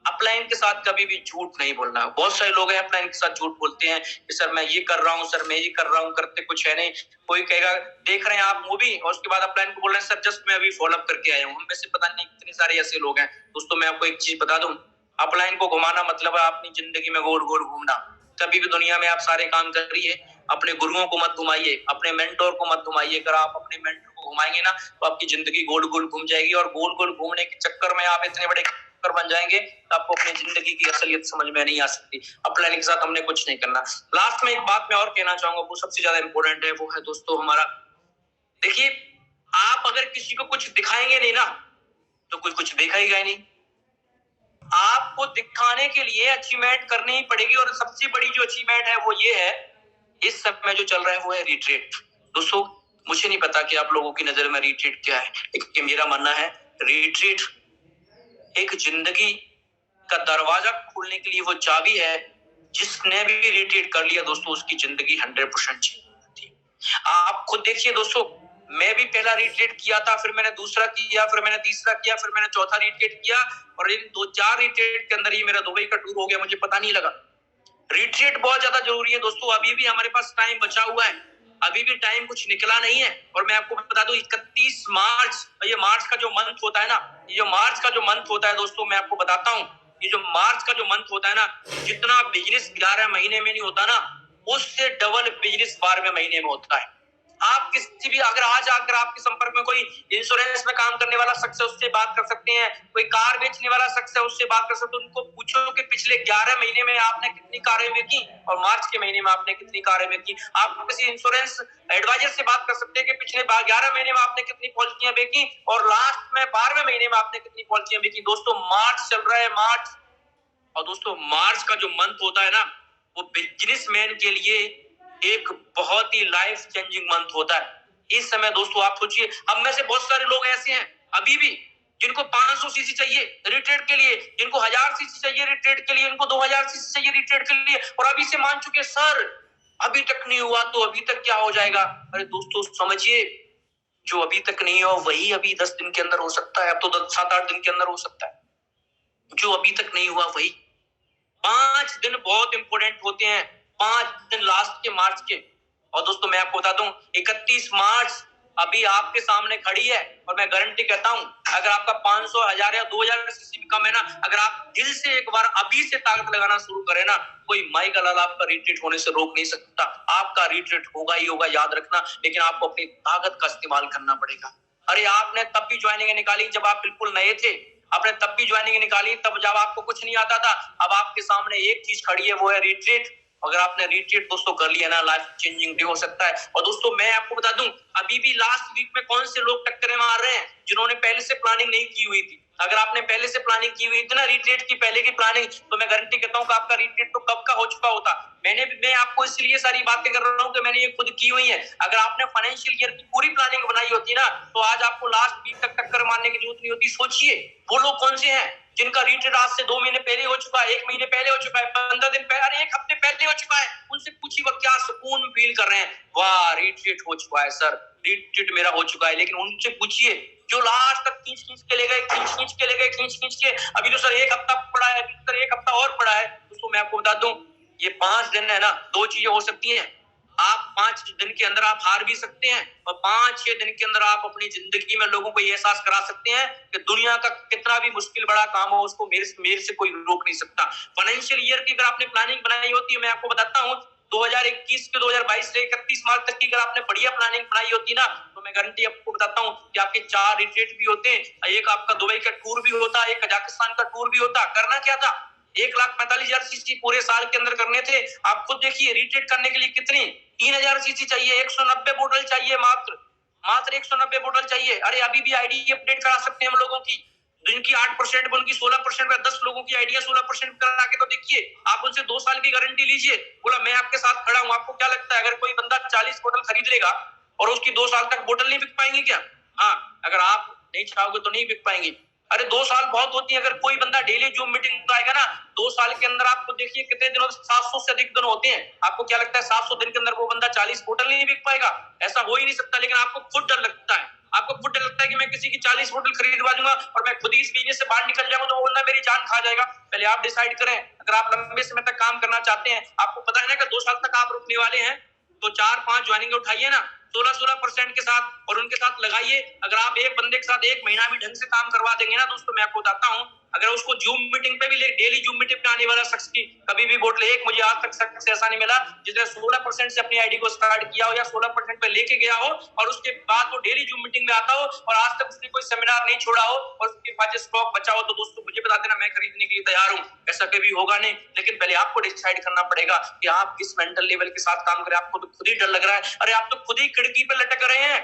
अपलाइन के साथ कभी भी झूठ नहीं बोलना। बहुत सारे लोग हैं अपलाइन के साथ झूठ बोलते हैं कि सर मैं ये कर रहा हूँ, सर मैं ये कर रहा हूँ, करते कुछ है नहीं। कोई कहेगा देख रहे हैं आप मूवी और उसके बाद अपलाइन को बोल रहे हैं सर जस्ट मैं अभी फॉलो अप करके आया हूँ। हम में से पता नहीं कितने सारे ऐसे लोग हैं। दोस्तों मैं आपको एक चीज बता दूं, अपलाइन को घुमाना मतलब है अपनी जिंदगी में गोल गोल घूमना। कभी भी दुनिया में आप सारे काम करिए, अपने गुरुओं को मत घुमाइए, अपने मेंटोर को मत घुमाइए। अगर आप अपने मेंटोर को घुमाएंगे ना तो आपकी जिंदगी गोल गोल घूम जाएगी, और गोल गोल घूमने के चक्कर में आप इतने बड़े बन जाएंगे तो आपको अपनी जिंदगी की असलियत समझ में नहीं आ सकती। अपलाइन के साथ हमने कुछ नहीं करना। लास्ट में एक बात मैं और कहना चाहूंगा, वो सबसे ज्यादा इंपॉर्टेंट है, वो है दोस्तों हमारा, देखिए आप अगर किसी को कुछ दिखाएंगे नहीं ना तो कोई कुछ देखेगा ही नहीं। आपको दिखाने के लिए अचीवमेंट करनी ही पड़ेगी, और सबसे बड़ी जो अचीवमेंट है वो ये है, इस समय जो चल रहा है वो है रिट्रीट। दोस्तों मुझे नहीं पता कि आप लोगों की नजर में रिट्रीट क्या है, लेकिन मेरा मानना है रिट्रीट एक जिंदगी का दरवाजा खोलने के लिए वो चाबी है। जिसने भी रिट्रीट कर लिया दोस्तों उसकी जिंदगी 100% चेंज। आप खुद देखिए दोस्तों, मैं भी पहला रिट्रीट किया था, फिर मैंने दूसरा किया, फिर मैंने तीसरा किया, फिर मैंने चौथा रिट्रीट किया, और इन 2-4 रिट्रीट के अंदर ही मेरा दुबई का टूर हो गया, मुझे पता नहीं लगा। रिट्रीट बहुत ज्यादा जरूरी है दोस्तों। अभी भी हमारे पास टाइम बचा हुआ है, अभी भी टाइम कुछ निकला नहीं है। और मैं आपको बता दूं 31 मार्च, ये मार्च का जो मंथ होता है ना, ये जो मार्च का जो मंथ होता है दोस्तों, मैं आपको बताता हूँ, ये जो मार्च का जो मंथ होता है ना, जितना बिजनेस 11 महीने में नहीं होता ना, उससे डबल बिजनेस 12वें महीने में होता है। आप किसी भी अगर आपके संपर्क में कोई इंश्योरेंस में काम करने वाला शख्स है उससे बात कर सकते हैं, कोई कार बेचने वाला शख्स है उससे बात कर सकते हैं। उनको पूछो कि पिछले 11 महीने में आपने कितनी कारें बेची और मार्च के महीने में आपने कितनी कारें बेची। आप किसी इंश्योरेंस एडवाइजर से बात कर सकते हैं कि पिछले 11 महीने में आपने कितनी पॉलिसियां बेची और लास्ट में 12वें महीने में आपने कितनी पॉलिसियां बेची। दोस्तों मार्च चल रहा है, मार्च, और दोस्तों मार्च का जो मंथ होता है ना, वो बिजनेसमैन के लिए एक बहुत ही लाइफ चेंजिंग मंथ होता है। इस समय दोस्तों आप सोचिए, हम में से बहुत सारे लोग ऐसे हैं अभी भी जिनको 500 सीसी चाहिए रिट्रीट के लिए, जिनको 1000 सीसी चाहिए रिट्रीट के लिए, इनको 2000 सीसी चाहिए रिट्रीट के लिए, और अभी से मान चुके सर अभी तक नहीं हुआ तो अभी तक क्या हो जाएगा। अरे दोस्तों समझिए, जो अभी तक नहीं हो वही अभी 10 दिन के अंदर हो सकता है, अब तो 7-8 दिन के अंदर हो सकता है। जो अभी तक नहीं हुआ वही 5 दिन बहुत इंपोर्टेंट होते हैं, 5 दिन लास्ट के मार्च के। और दोस्तों मैं आपको बता दूं 31 मार्च अभी आपके सामने खड़ी है, और मैं गारंटी कहता हूं अगर आपका 500, 1000 या 2000 सीसी भी कम है ना, अगर आप दिल से एक बार अभी से ताकत लगाना शुरू करें ना, कोई माई का लाल आपका रिट्रीट होने से रोक नहीं सकता। आपका रिट्रीट होगा ही होगा, याद रखना, लेकिन आपको अपनी ताकत का इस्तेमाल करना पड़ेगा। अरे आपने तब भी ज्वाइनिंग निकाली जब आप बिल्कुल नए थे, आपने तब भी ज्वाइनिंग निकाली तब जब आपको कुछ नहीं आता था। अब आपके सामने एक चीज खड़ी है, वो है रिट्रीट। अगर आपने रिट्रीट दोस्तों कर लिया ना, लाइफ चेंजिंग भी हो सकता है। और दोस्तों मैं आपको बता दूं, अभी भी लास्ट वीक में कौन से लोग टक्करें मार रहे हैं जिन्होंने पहले से प्लानिंग नहीं की हुई थी। अगर आपने पहले से प्लानिंग की हुई थी ना रिट्रीट की, पहले की प्लानिंग, तो मैं गारंटी कहता हूँ कि आपका रिट्रीट तो कब का हो चुका होता। मैं आपको इसलिए सारी बातें कर रहा हूँ कि मैंने ये खुद की हुई है। अगर आपने फाइनेंशियल ईयर की पूरी प्लानिंग बनाई होती ना, तो आज आपको लास्ट वीक तक टक्कर मारने की जरूरत नहीं होती। सोचिए वो लोग कौन से हैं जिनका रिट्रीट आज से 2 महीने पहले हो चुका है, 1 महीने पहले हो चुका है, 15 दिन पहले, अरे 1 हफ्ते पहले हो चुका है। उनसे पूछिए वो क्या सुकून फील कर रहे हैं। वाह रिट्रीट हो चुका है सर, रिट्रीट मेरा हो चुका है। लेकिन उनसे पूछिए जो लास्ट तक खींच खींच के ले गए, खींच खींच के, अभी तो सर 1 हफ्ता पड़ा है, अभी तो सर 1 हफ्ता और पड़ा है। दोस्तों मैं आपको बता दूं, ये 5 दिन है ना, 2 चीजें हो सकती हैं। आप 5 दिन के अंदर आप हार भी सकते हैं, और 5-6 दिन के अंदर आप अपनी जिंदगी में लोगों को ये एहसास करा सकते हैं कि दुनिया का कितना भी मुश्किल बड़ा काम हो, उसको मेरे से कोई रोक नहीं सकता। फाइनेंशियल ईयर की अगर आपने प्लानिंग बनाई होती है, मैं आपको बताता हूँ 2021 से 2022 से 31 मार्च तक की अगर आपने बढ़िया प्लानिंग बनाई होती ना, तो मैं गारंटी आपको बताता हूँ कि आपके 4 रिट्रीट भी होते हैं, एक आपका दुबई का टूर भी होता, एक कजाकिस्तान का टूर भी होता। करना क्या था, 1,45,000 सीसी पूरे साल के अंदर करने थे। आप खुद देखिए रिट्रीट करने के लिए कितनी 3,000 सीसी चाहिए, 190 बोतल चाहिए, मात्र 190 बोतल चाहिए। अरे अभी भी आईडी अपडेट करा सकते हैं हम लोगों की, जिनकी 8% में उनकी 16% में, 10 लोगों की आइडिया 16% करा के तो देखिए। आप उनसे 2 साल की गारंटी लीजिए, बोला मैं आपके साथ खड़ा हूं। आपको क्या लगता है अगर कोई बंदा 40 बोतल खरीद लेगा और उसकी 2 साल तक बोतल नहीं बिक पाएंगी क्या? हाँ, अगर आप नहीं चाहोगे तो नहीं बिक पाएंगी। अरे 2 साल बहुत होती है। अगर कोई बंदा डेली जूम मीटिंग आएगा ना, 2 साल के अंदर आपको देखिए कितने दिनों, 700 से अधिक दिन होते हैं। आपको क्या लगता है 700 दिन के अंदर वो बंदा 40 बोतल नहीं बिक पाएगा? ऐसा हो ही नहीं सकता। लेकिन आपको खुद डर लगता है, आपको खुद डर लगता है कि मैं किसी की 40 बोतल खरीदवा दूंगा और मैं खुद ही इस बिजनेस से बाहर निकल जाऊंगा तो वो बंदा मेरी जान खा जाएगा। पहले आप डिसाइड करें, अगर आप लंबे समय तक काम करना चाहते हैं, आपको पता है ना कि 2 साल तक आप रुकने वाले हैं, तो 4-5 ज्वाइनिंग उठाइए ना 16% के साथ, और उनके साथ लगाइए। अगर आप एक बंदे के साथ 1 महीना भी ढंग से काम करवा देंगे ना दोस्तों, मैं आपको बताता हूँ, अगर उसको जूम मीटिंग पे भी डेली जूम मीटिंग पे आने वाला शख्स की कभी भी बोतल, एक मुझे आज तक शख्स ऐसा नहीं मिला जिसने 16% से अपनी आईडी को स्टार्ट किया हो या 16% पे लेके गया हो और उसके बाद वो डेली जूम मीटिंग में आता हो और आज तक उसने कोई सेमिनार नहीं छोड़ा हो और उसके पास स्टॉक बचा हो, तो दोस्तों मुझे बता देना, मैं खरीदने के लिए तैयार हूँ। ऐसा कभी होगा नहीं, लेकिन पहले आपको डिसाइड करना पड़ेगा कि आप किस मेंटल लेवल के साथ काम करें। आपको तो खुद ही डर लग रहा है, अरे आप तो खुद ही खिड़की पे लटक रहे हैं,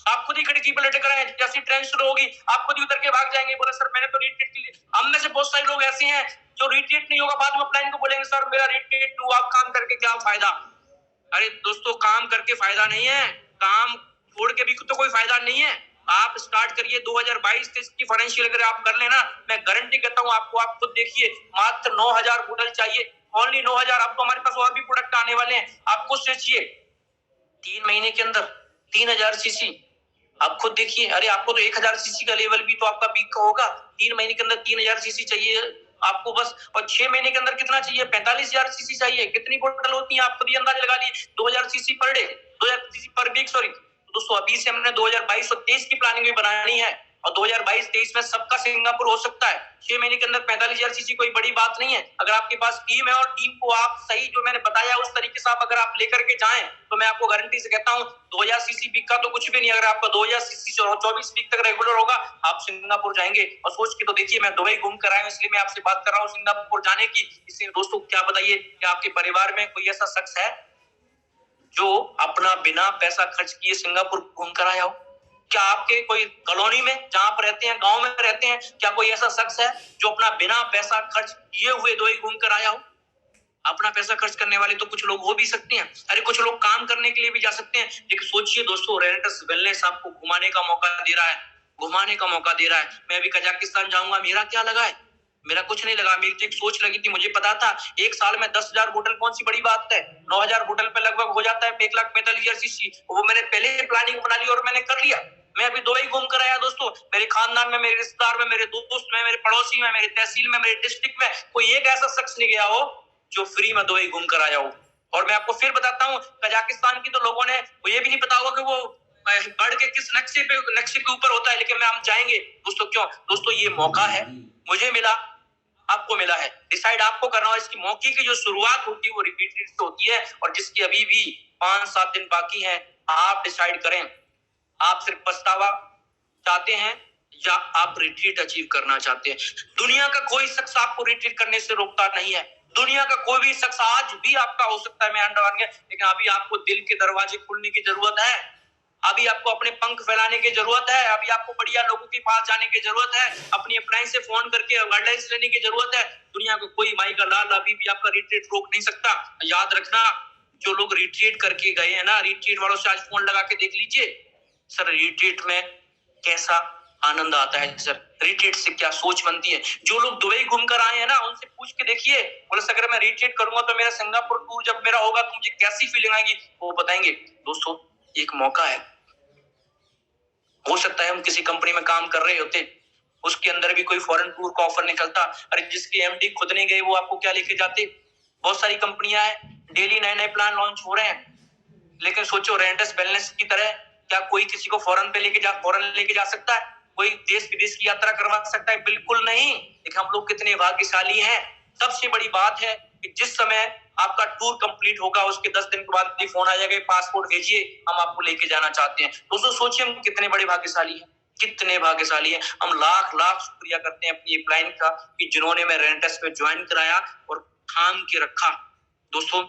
आप खुद ही खिड़की पे लटक रहे हैं। जैसी ट्रेन शुरू होगी आप खुद ही उतर के भाग जाएंगे, बोले सर मैंने तो रिट्रीट के लिए। हम में से बहुत सारे लोग ऐसे हैं जो रिट्रीट नहीं होगा, बाद में प्लान को बोलेंगे सर मेरा रिट्रीट टू, आप काम करके क्या फायदा? अरे दोस्तों काम करके फायदा नहीं है, काम छोड़ के भी तो कोई फायदा नहीं है। आप स्टार्ट करिए 2022 की फाइनेंशियल अगर आप कर लेना, मैं गारंटी कहता हूँ आपको, आप खुद देखिए मात्र 9,000 बोतल चाहिए, ओनली 9,000। अब तो हमारे पास और भी प्रोडक्ट आने वाले हैं, आपको सोचिए 3 महीने के अंदर 3,000 सीसी, आप खुद देखिए। अरे आपको तो 1,000 सीसी का लेवल भी तो आपका पीक का होगा, 3 महीने के अंदर 3,000 सीसी चाहिए आपको बस, और 6 महीने के अंदर कितना चाहिए, 45,000 सीसी चाहिए। कितनी बोतल होती है आप खुद ही अंदाजा लगा लीजिए, 2,000 CC per day, 2,000 CC per week, sorry. दोस्तों अभी से हमने 2022 और 23 की प्लानिंग भी बनानी है, और 2022-23 में सबका सिंगापुर हो सकता है। 6 महीने के अंदर 45,000 सीसी कोई बड़ी बात नहीं है। अगर आपके पास टीम है और टीम को आप सही जो मैंने बताया उस तरीके से आप अगर आप लेकर के जाएं, तो मैं आपको गारंटी से कहता हूं 2,000 सीसी वीक का तो कुछ भी नहीं। अगर आपका 2,000 सीसी 24 वीक तक रेगुलर होगा, आप सिंगापुर जाएंगे। और सोच के तो देखिए, मैं दुबई घूम कर आया हूं, इसलिए मैं आपसे बात कर रहा हूँ सिंगापुर जाने की। इसलिए दोस्तों क्या बताइए, क्या आपके परिवार में कोई ऐसा शख्स है जो अपना बिना पैसा खर्च किए सिंगापुर घूम कर आया हो? क्या आपके कोई कॉलोनी में जहां पर रहते हैं, गांव में रहते हैं, क्या कोई ऐसा शख्स है जो अपना बिना पैसा खर्च किए हुए दुबई घूम कर आया हो? अपना पैसा खर्च करने वाले तो कुछ लोग हो भी सकते हैं, अरे कुछ लोग काम करने के लिए भी जा सकते हैं। लेकिन सोचिए दोस्तों, रेंटस वेलनेस आपको घुमाने का मौका दे रहा है, घुमाने का मौका दे रहा है। मैं अभी कजाकिस्तान जाऊंगा, मेरा क्या लगा है? मेरा कुछ नहीं लगा, मेरी एक सोच लगी थी, मुझे पता था 1 साल में 10,000 बोतल कौन सी बड़ी बात है, 9,000 बोतल पे लगभग हो जाता है 1,45,000 सीसी। वो मैंने पहले ही प्लानिंग बना ली और मैंने कर लिया। मैं अभी दुबई घूम कर आया दोस्तों, मेरे खानदान में, मेरे रिश्तेदार में, मेरे दोस्त में, मेरे पड़ोसी में, मेरे तहसील में, मेरे डिस्ट्रिक्ट में कोई एक ऐसा शख्स नहीं गया हो जो फ्री में दुबई घूम कर आया हो। और मैं आपको फिर बताता हूँ, कजाकिस्तान की तो लोगों ने वो ये भी नहीं पता होगा कि वो बढ़ के किस नक्शे के ऊपर होता है, लेकिन मैं हम जाएंगे दोस्तों। क्यों दोस्तों, ये मौका है, मुझे मिला, आपको मिला है, डिसाइड आपको करना हो। इसकी मौके की जो शुरुआत होती है वो रिपीटेड से होती है, और जिसकी अभी भी 5-7 दिन बाकी हैं, आप डिसाइड करें, आप सिर्फ पछतावा चाहते हैं या आप रिट्रीट अचीव करना चाहते हैं। दुनिया का कोई शख्स आपको रिट्रीट करने से रोकता नहीं है, दुनिया का कोई भी शख्स आज भी आपका हो सकता है, मैं अंडरलाइन, लेकिन अभी आपको दिल के दरवाजे खोलने की जरूरत है। अभी आपको अपने पंख फैलाने की जरूरत है, अभी आपको बढ़िया लोगों के पास जाने की जरूरत है, अपनी अपलाइन से फोन करके गाइडलाइंस लेने की जरूरत है। दुनिया को कोई माई का लाल अभी भी आपका रिट्रीट रोक नहीं सकता। याद रखना, जो लोग रिट्रीट करके गए हैं ना, रिट्रीट वालों से आज फोन लगा के देख लीजिए सर, रिट्रीट में कैसा आनंद आता है सर, रिट्रीट से क्या सोच बनती है। जो लोग दुबई घूमकर आए हैं ना, उनसे पूछ के देखिए, बोले अगर मैं रिट्रीट करूंगा तो मेरा सिंगापुर टूर जब मेरा होगा तो मुझे कैसी फीलिंग आएगी, वो बताएंगे। दोस्तों, एक मौका है, हो सकता है हम किसी कंपनी में काम कर रहे होते, उसके अंदर भी कोई फॉरेन टूर का ऑफर निकलता, अरे जिसके एमडी खुद नहीं गए वो आपको क्या लेके जाते। बहुत सारी कंपनियां हैं, डेली नए नए प्लान लॉन्च हो रहे हैं, लेकिन सोचो रेंटस वेलनेस की तरह क्या कोई किसी को फॉरेन लेके जा सकता है? कोई देश विदेश की यात्रा करवा सकता है? बिल्कुल नहीं। लेकिन हम लोग कितने भाग्यशाली हैं। सबसे बड़ी बात है कि जिस समय आपका टूर कंप्लीट होगा उसके 10 दिन के बाद फोन आ जाएगा, पासपोर्ट भेजिए, हम आपको लेके जाना चाहते हैं। दोस्तों सोचिए हम कितने बड़े भाग्यशाली हैं, कितने भाग्यशाली हैं। हम लाख लाख शुक्रिया करते हैं अपनी अपलाइन का कि जिन्होंने मैं रेंटस पे ज्वाइन कराया और थाम के रखा। दोस्तों,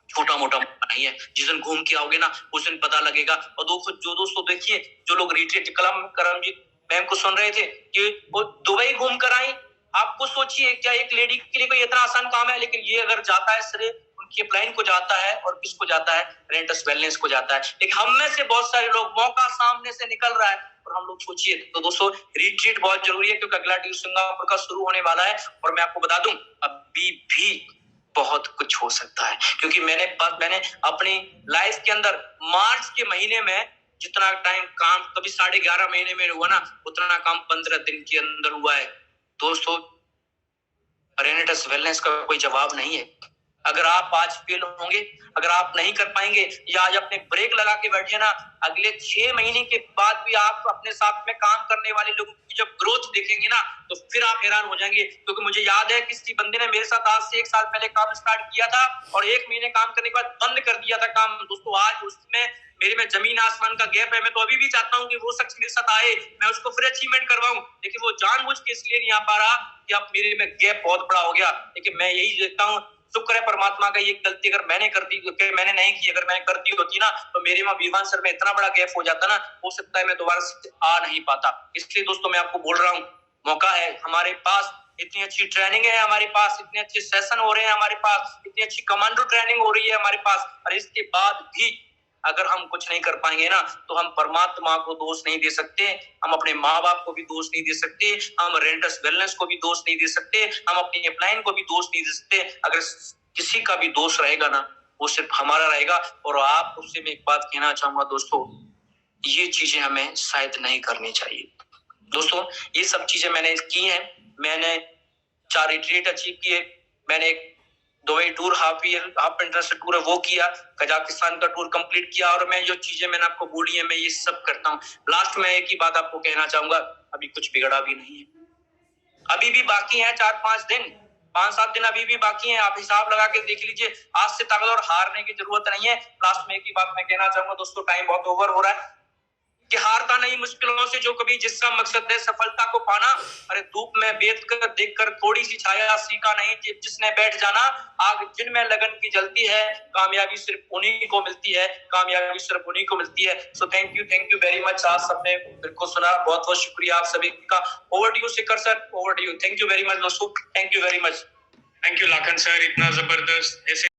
छोटा मोटा नहीं है, जिस दिन घूम के आओगे ना उस दिन पता लगेगा। और दोस्तों देखिए, जो लोग रिट्रीट करमजीत मैम को सुन रहे थे कि वो दुबई घूम कर आई, आपको सोचिए क्या एक लेडी के लिए कोई इतना आसान काम है, लेकिन ये अगर जाता है सिर्फ उनकी अपलाइन को जाता है और किसको जाता है, रेंटस वेलनेस को जाता है। लेकिन हम में से बहुत सारे लोग, मौका सामने से निकल रहा है और हम लोग सोचिए। तो दोस्तों रिट्रीट बहुत जरूरी है, क्योंकि अगला टूर सिंगापुर का शुरू होने वाला है। और मैं आपको बता दूं, अभी भी बहुत कुछ हो सकता है, क्योंकि मैंने अपनी लाइफ के अंदर मार्च के महीने में जितना टाइम काम कभी 11.5 महीने में हुआ ना, उतना काम 15 दिन के अंदर हुआ है। दोस्तों, रेनेटस वेलनेस का कोई जवाब नहीं है। अगर आप आज फेल होंगे, अगर आप नहीं कर पाएंगे या आज अपने ब्रेक लगा के बैठे ना, अगले 6 महीने के बाद भी आप अपने साथ में काम करने वाले लोगों की जब ग्रोथ देखेंगे ना, तो फिर आप हैरान हो जाएंगे। क्योंकि मुझे याद है किसी बंदे ने मेरे साथ आज से 1 साल पहले काम स्टार्ट किया था और 1 महीने काम करने के बाद बंद कर दिया था काम। दोस्तों, आज उसमें मेरे में जमीन आसमान का गैप है। मैं तो अभी भी चाहता हूं कि वो शख्स मेरे साथ आए, मैं उसको फिर अचीवमेंट करवाऊं, लेकिन वो जानबूझ के इसलिए नहीं आ पा रहा कि अब मेरे में गैप बहुत बड़ा हो गया। लेकिन मैं यही देखता हूं, शुक्र है परमात्मा का, ये गलती अगर मैंने कर दी, मैंने नहीं की, अगर मैंने कर दी होती ना, तो मेरे में विमान सर में इतना बड़ा गैप हो जाता ना, हो सकता है मैं दोबारा से आ नहीं पाता। इसलिए दोस्तों मैं आपको बोल रहा हूँ, मौका है हमारे पास, इतनी अच्छी ट्रेनिंग है हमारे पास, इतने अच्छे सेशन हो रहे हैं हमारे पास, इतनी अच्छी कमांडो ट्रेनिंग हो रही है हमारे पास, और इसके बाद भी अगर हम कुछ नहीं कर पाएंगे ना, तो हम परमात्मा को दोष नहीं दे सकते, हम अपने माँ बाप को भी दोष नहीं दे सकते, हम रेंटस वेलनेस को भी दोष नहीं दे सकते, हम अपनी अपलाइन को भी दोष नहीं दे सकते। अगर किसी का भी दोष रहेगा ना, वो सिर्फ हमारा रहेगा। और आप उससे मैं एक बात कहना चाहूंगा दोस्तों, ये चीजें हमें शायद नहीं करनी चाहिए। दोस्तों, ये सब चीजें मैंने की हैं, मैंने 4 रिट्रीट अचीव किए, मैंने एक Dubai tour half international tour है वो किया, कजाकिस्तान का टूर कंप्लीट किया, और मैं जो चीजें मैंने आपको बोली है मैं ये सब करता हूँ। लास्ट में एक ही बात आपको कहना चाहूंगा, अभी कुछ बिगड़ा भी नहीं है, अभी भी बाकी है 4-5 दिन, 5-7 दिन अभी भी बाकी हैं। आप हिसाब लगा के देख लीजिए, आज से ताकत और हारने की जरूरत नहीं है। लास्ट में एक ही बात मैं कहना चाहूंगा दोस्तों, टाइम बहुत ओवर हो रहा है, कि हारता नहीं मुश्किलों से जो कभी, जिसका मकसद है सफलता को पाना। अरे धूप में बेत कर देखकर थोड़ी सी छाया सीखा नहीं, जिसने बैठ जाना आग जिनमें लगन की जलती है, कामयाबी सिर्फ उन्हीं को मिलती है, कामयाबी सिर्फ उन्हीं को मिलती है। So thank you very much. आज सबने मेरे को सुना, बहुत बहुत शुक्रिया आप सभी का। Over to you Shikhar sir, over to you. Thank you very much दोस्तों, thank you very much. Thank you Lakhan sir, इतना जबरदस्त ऐसे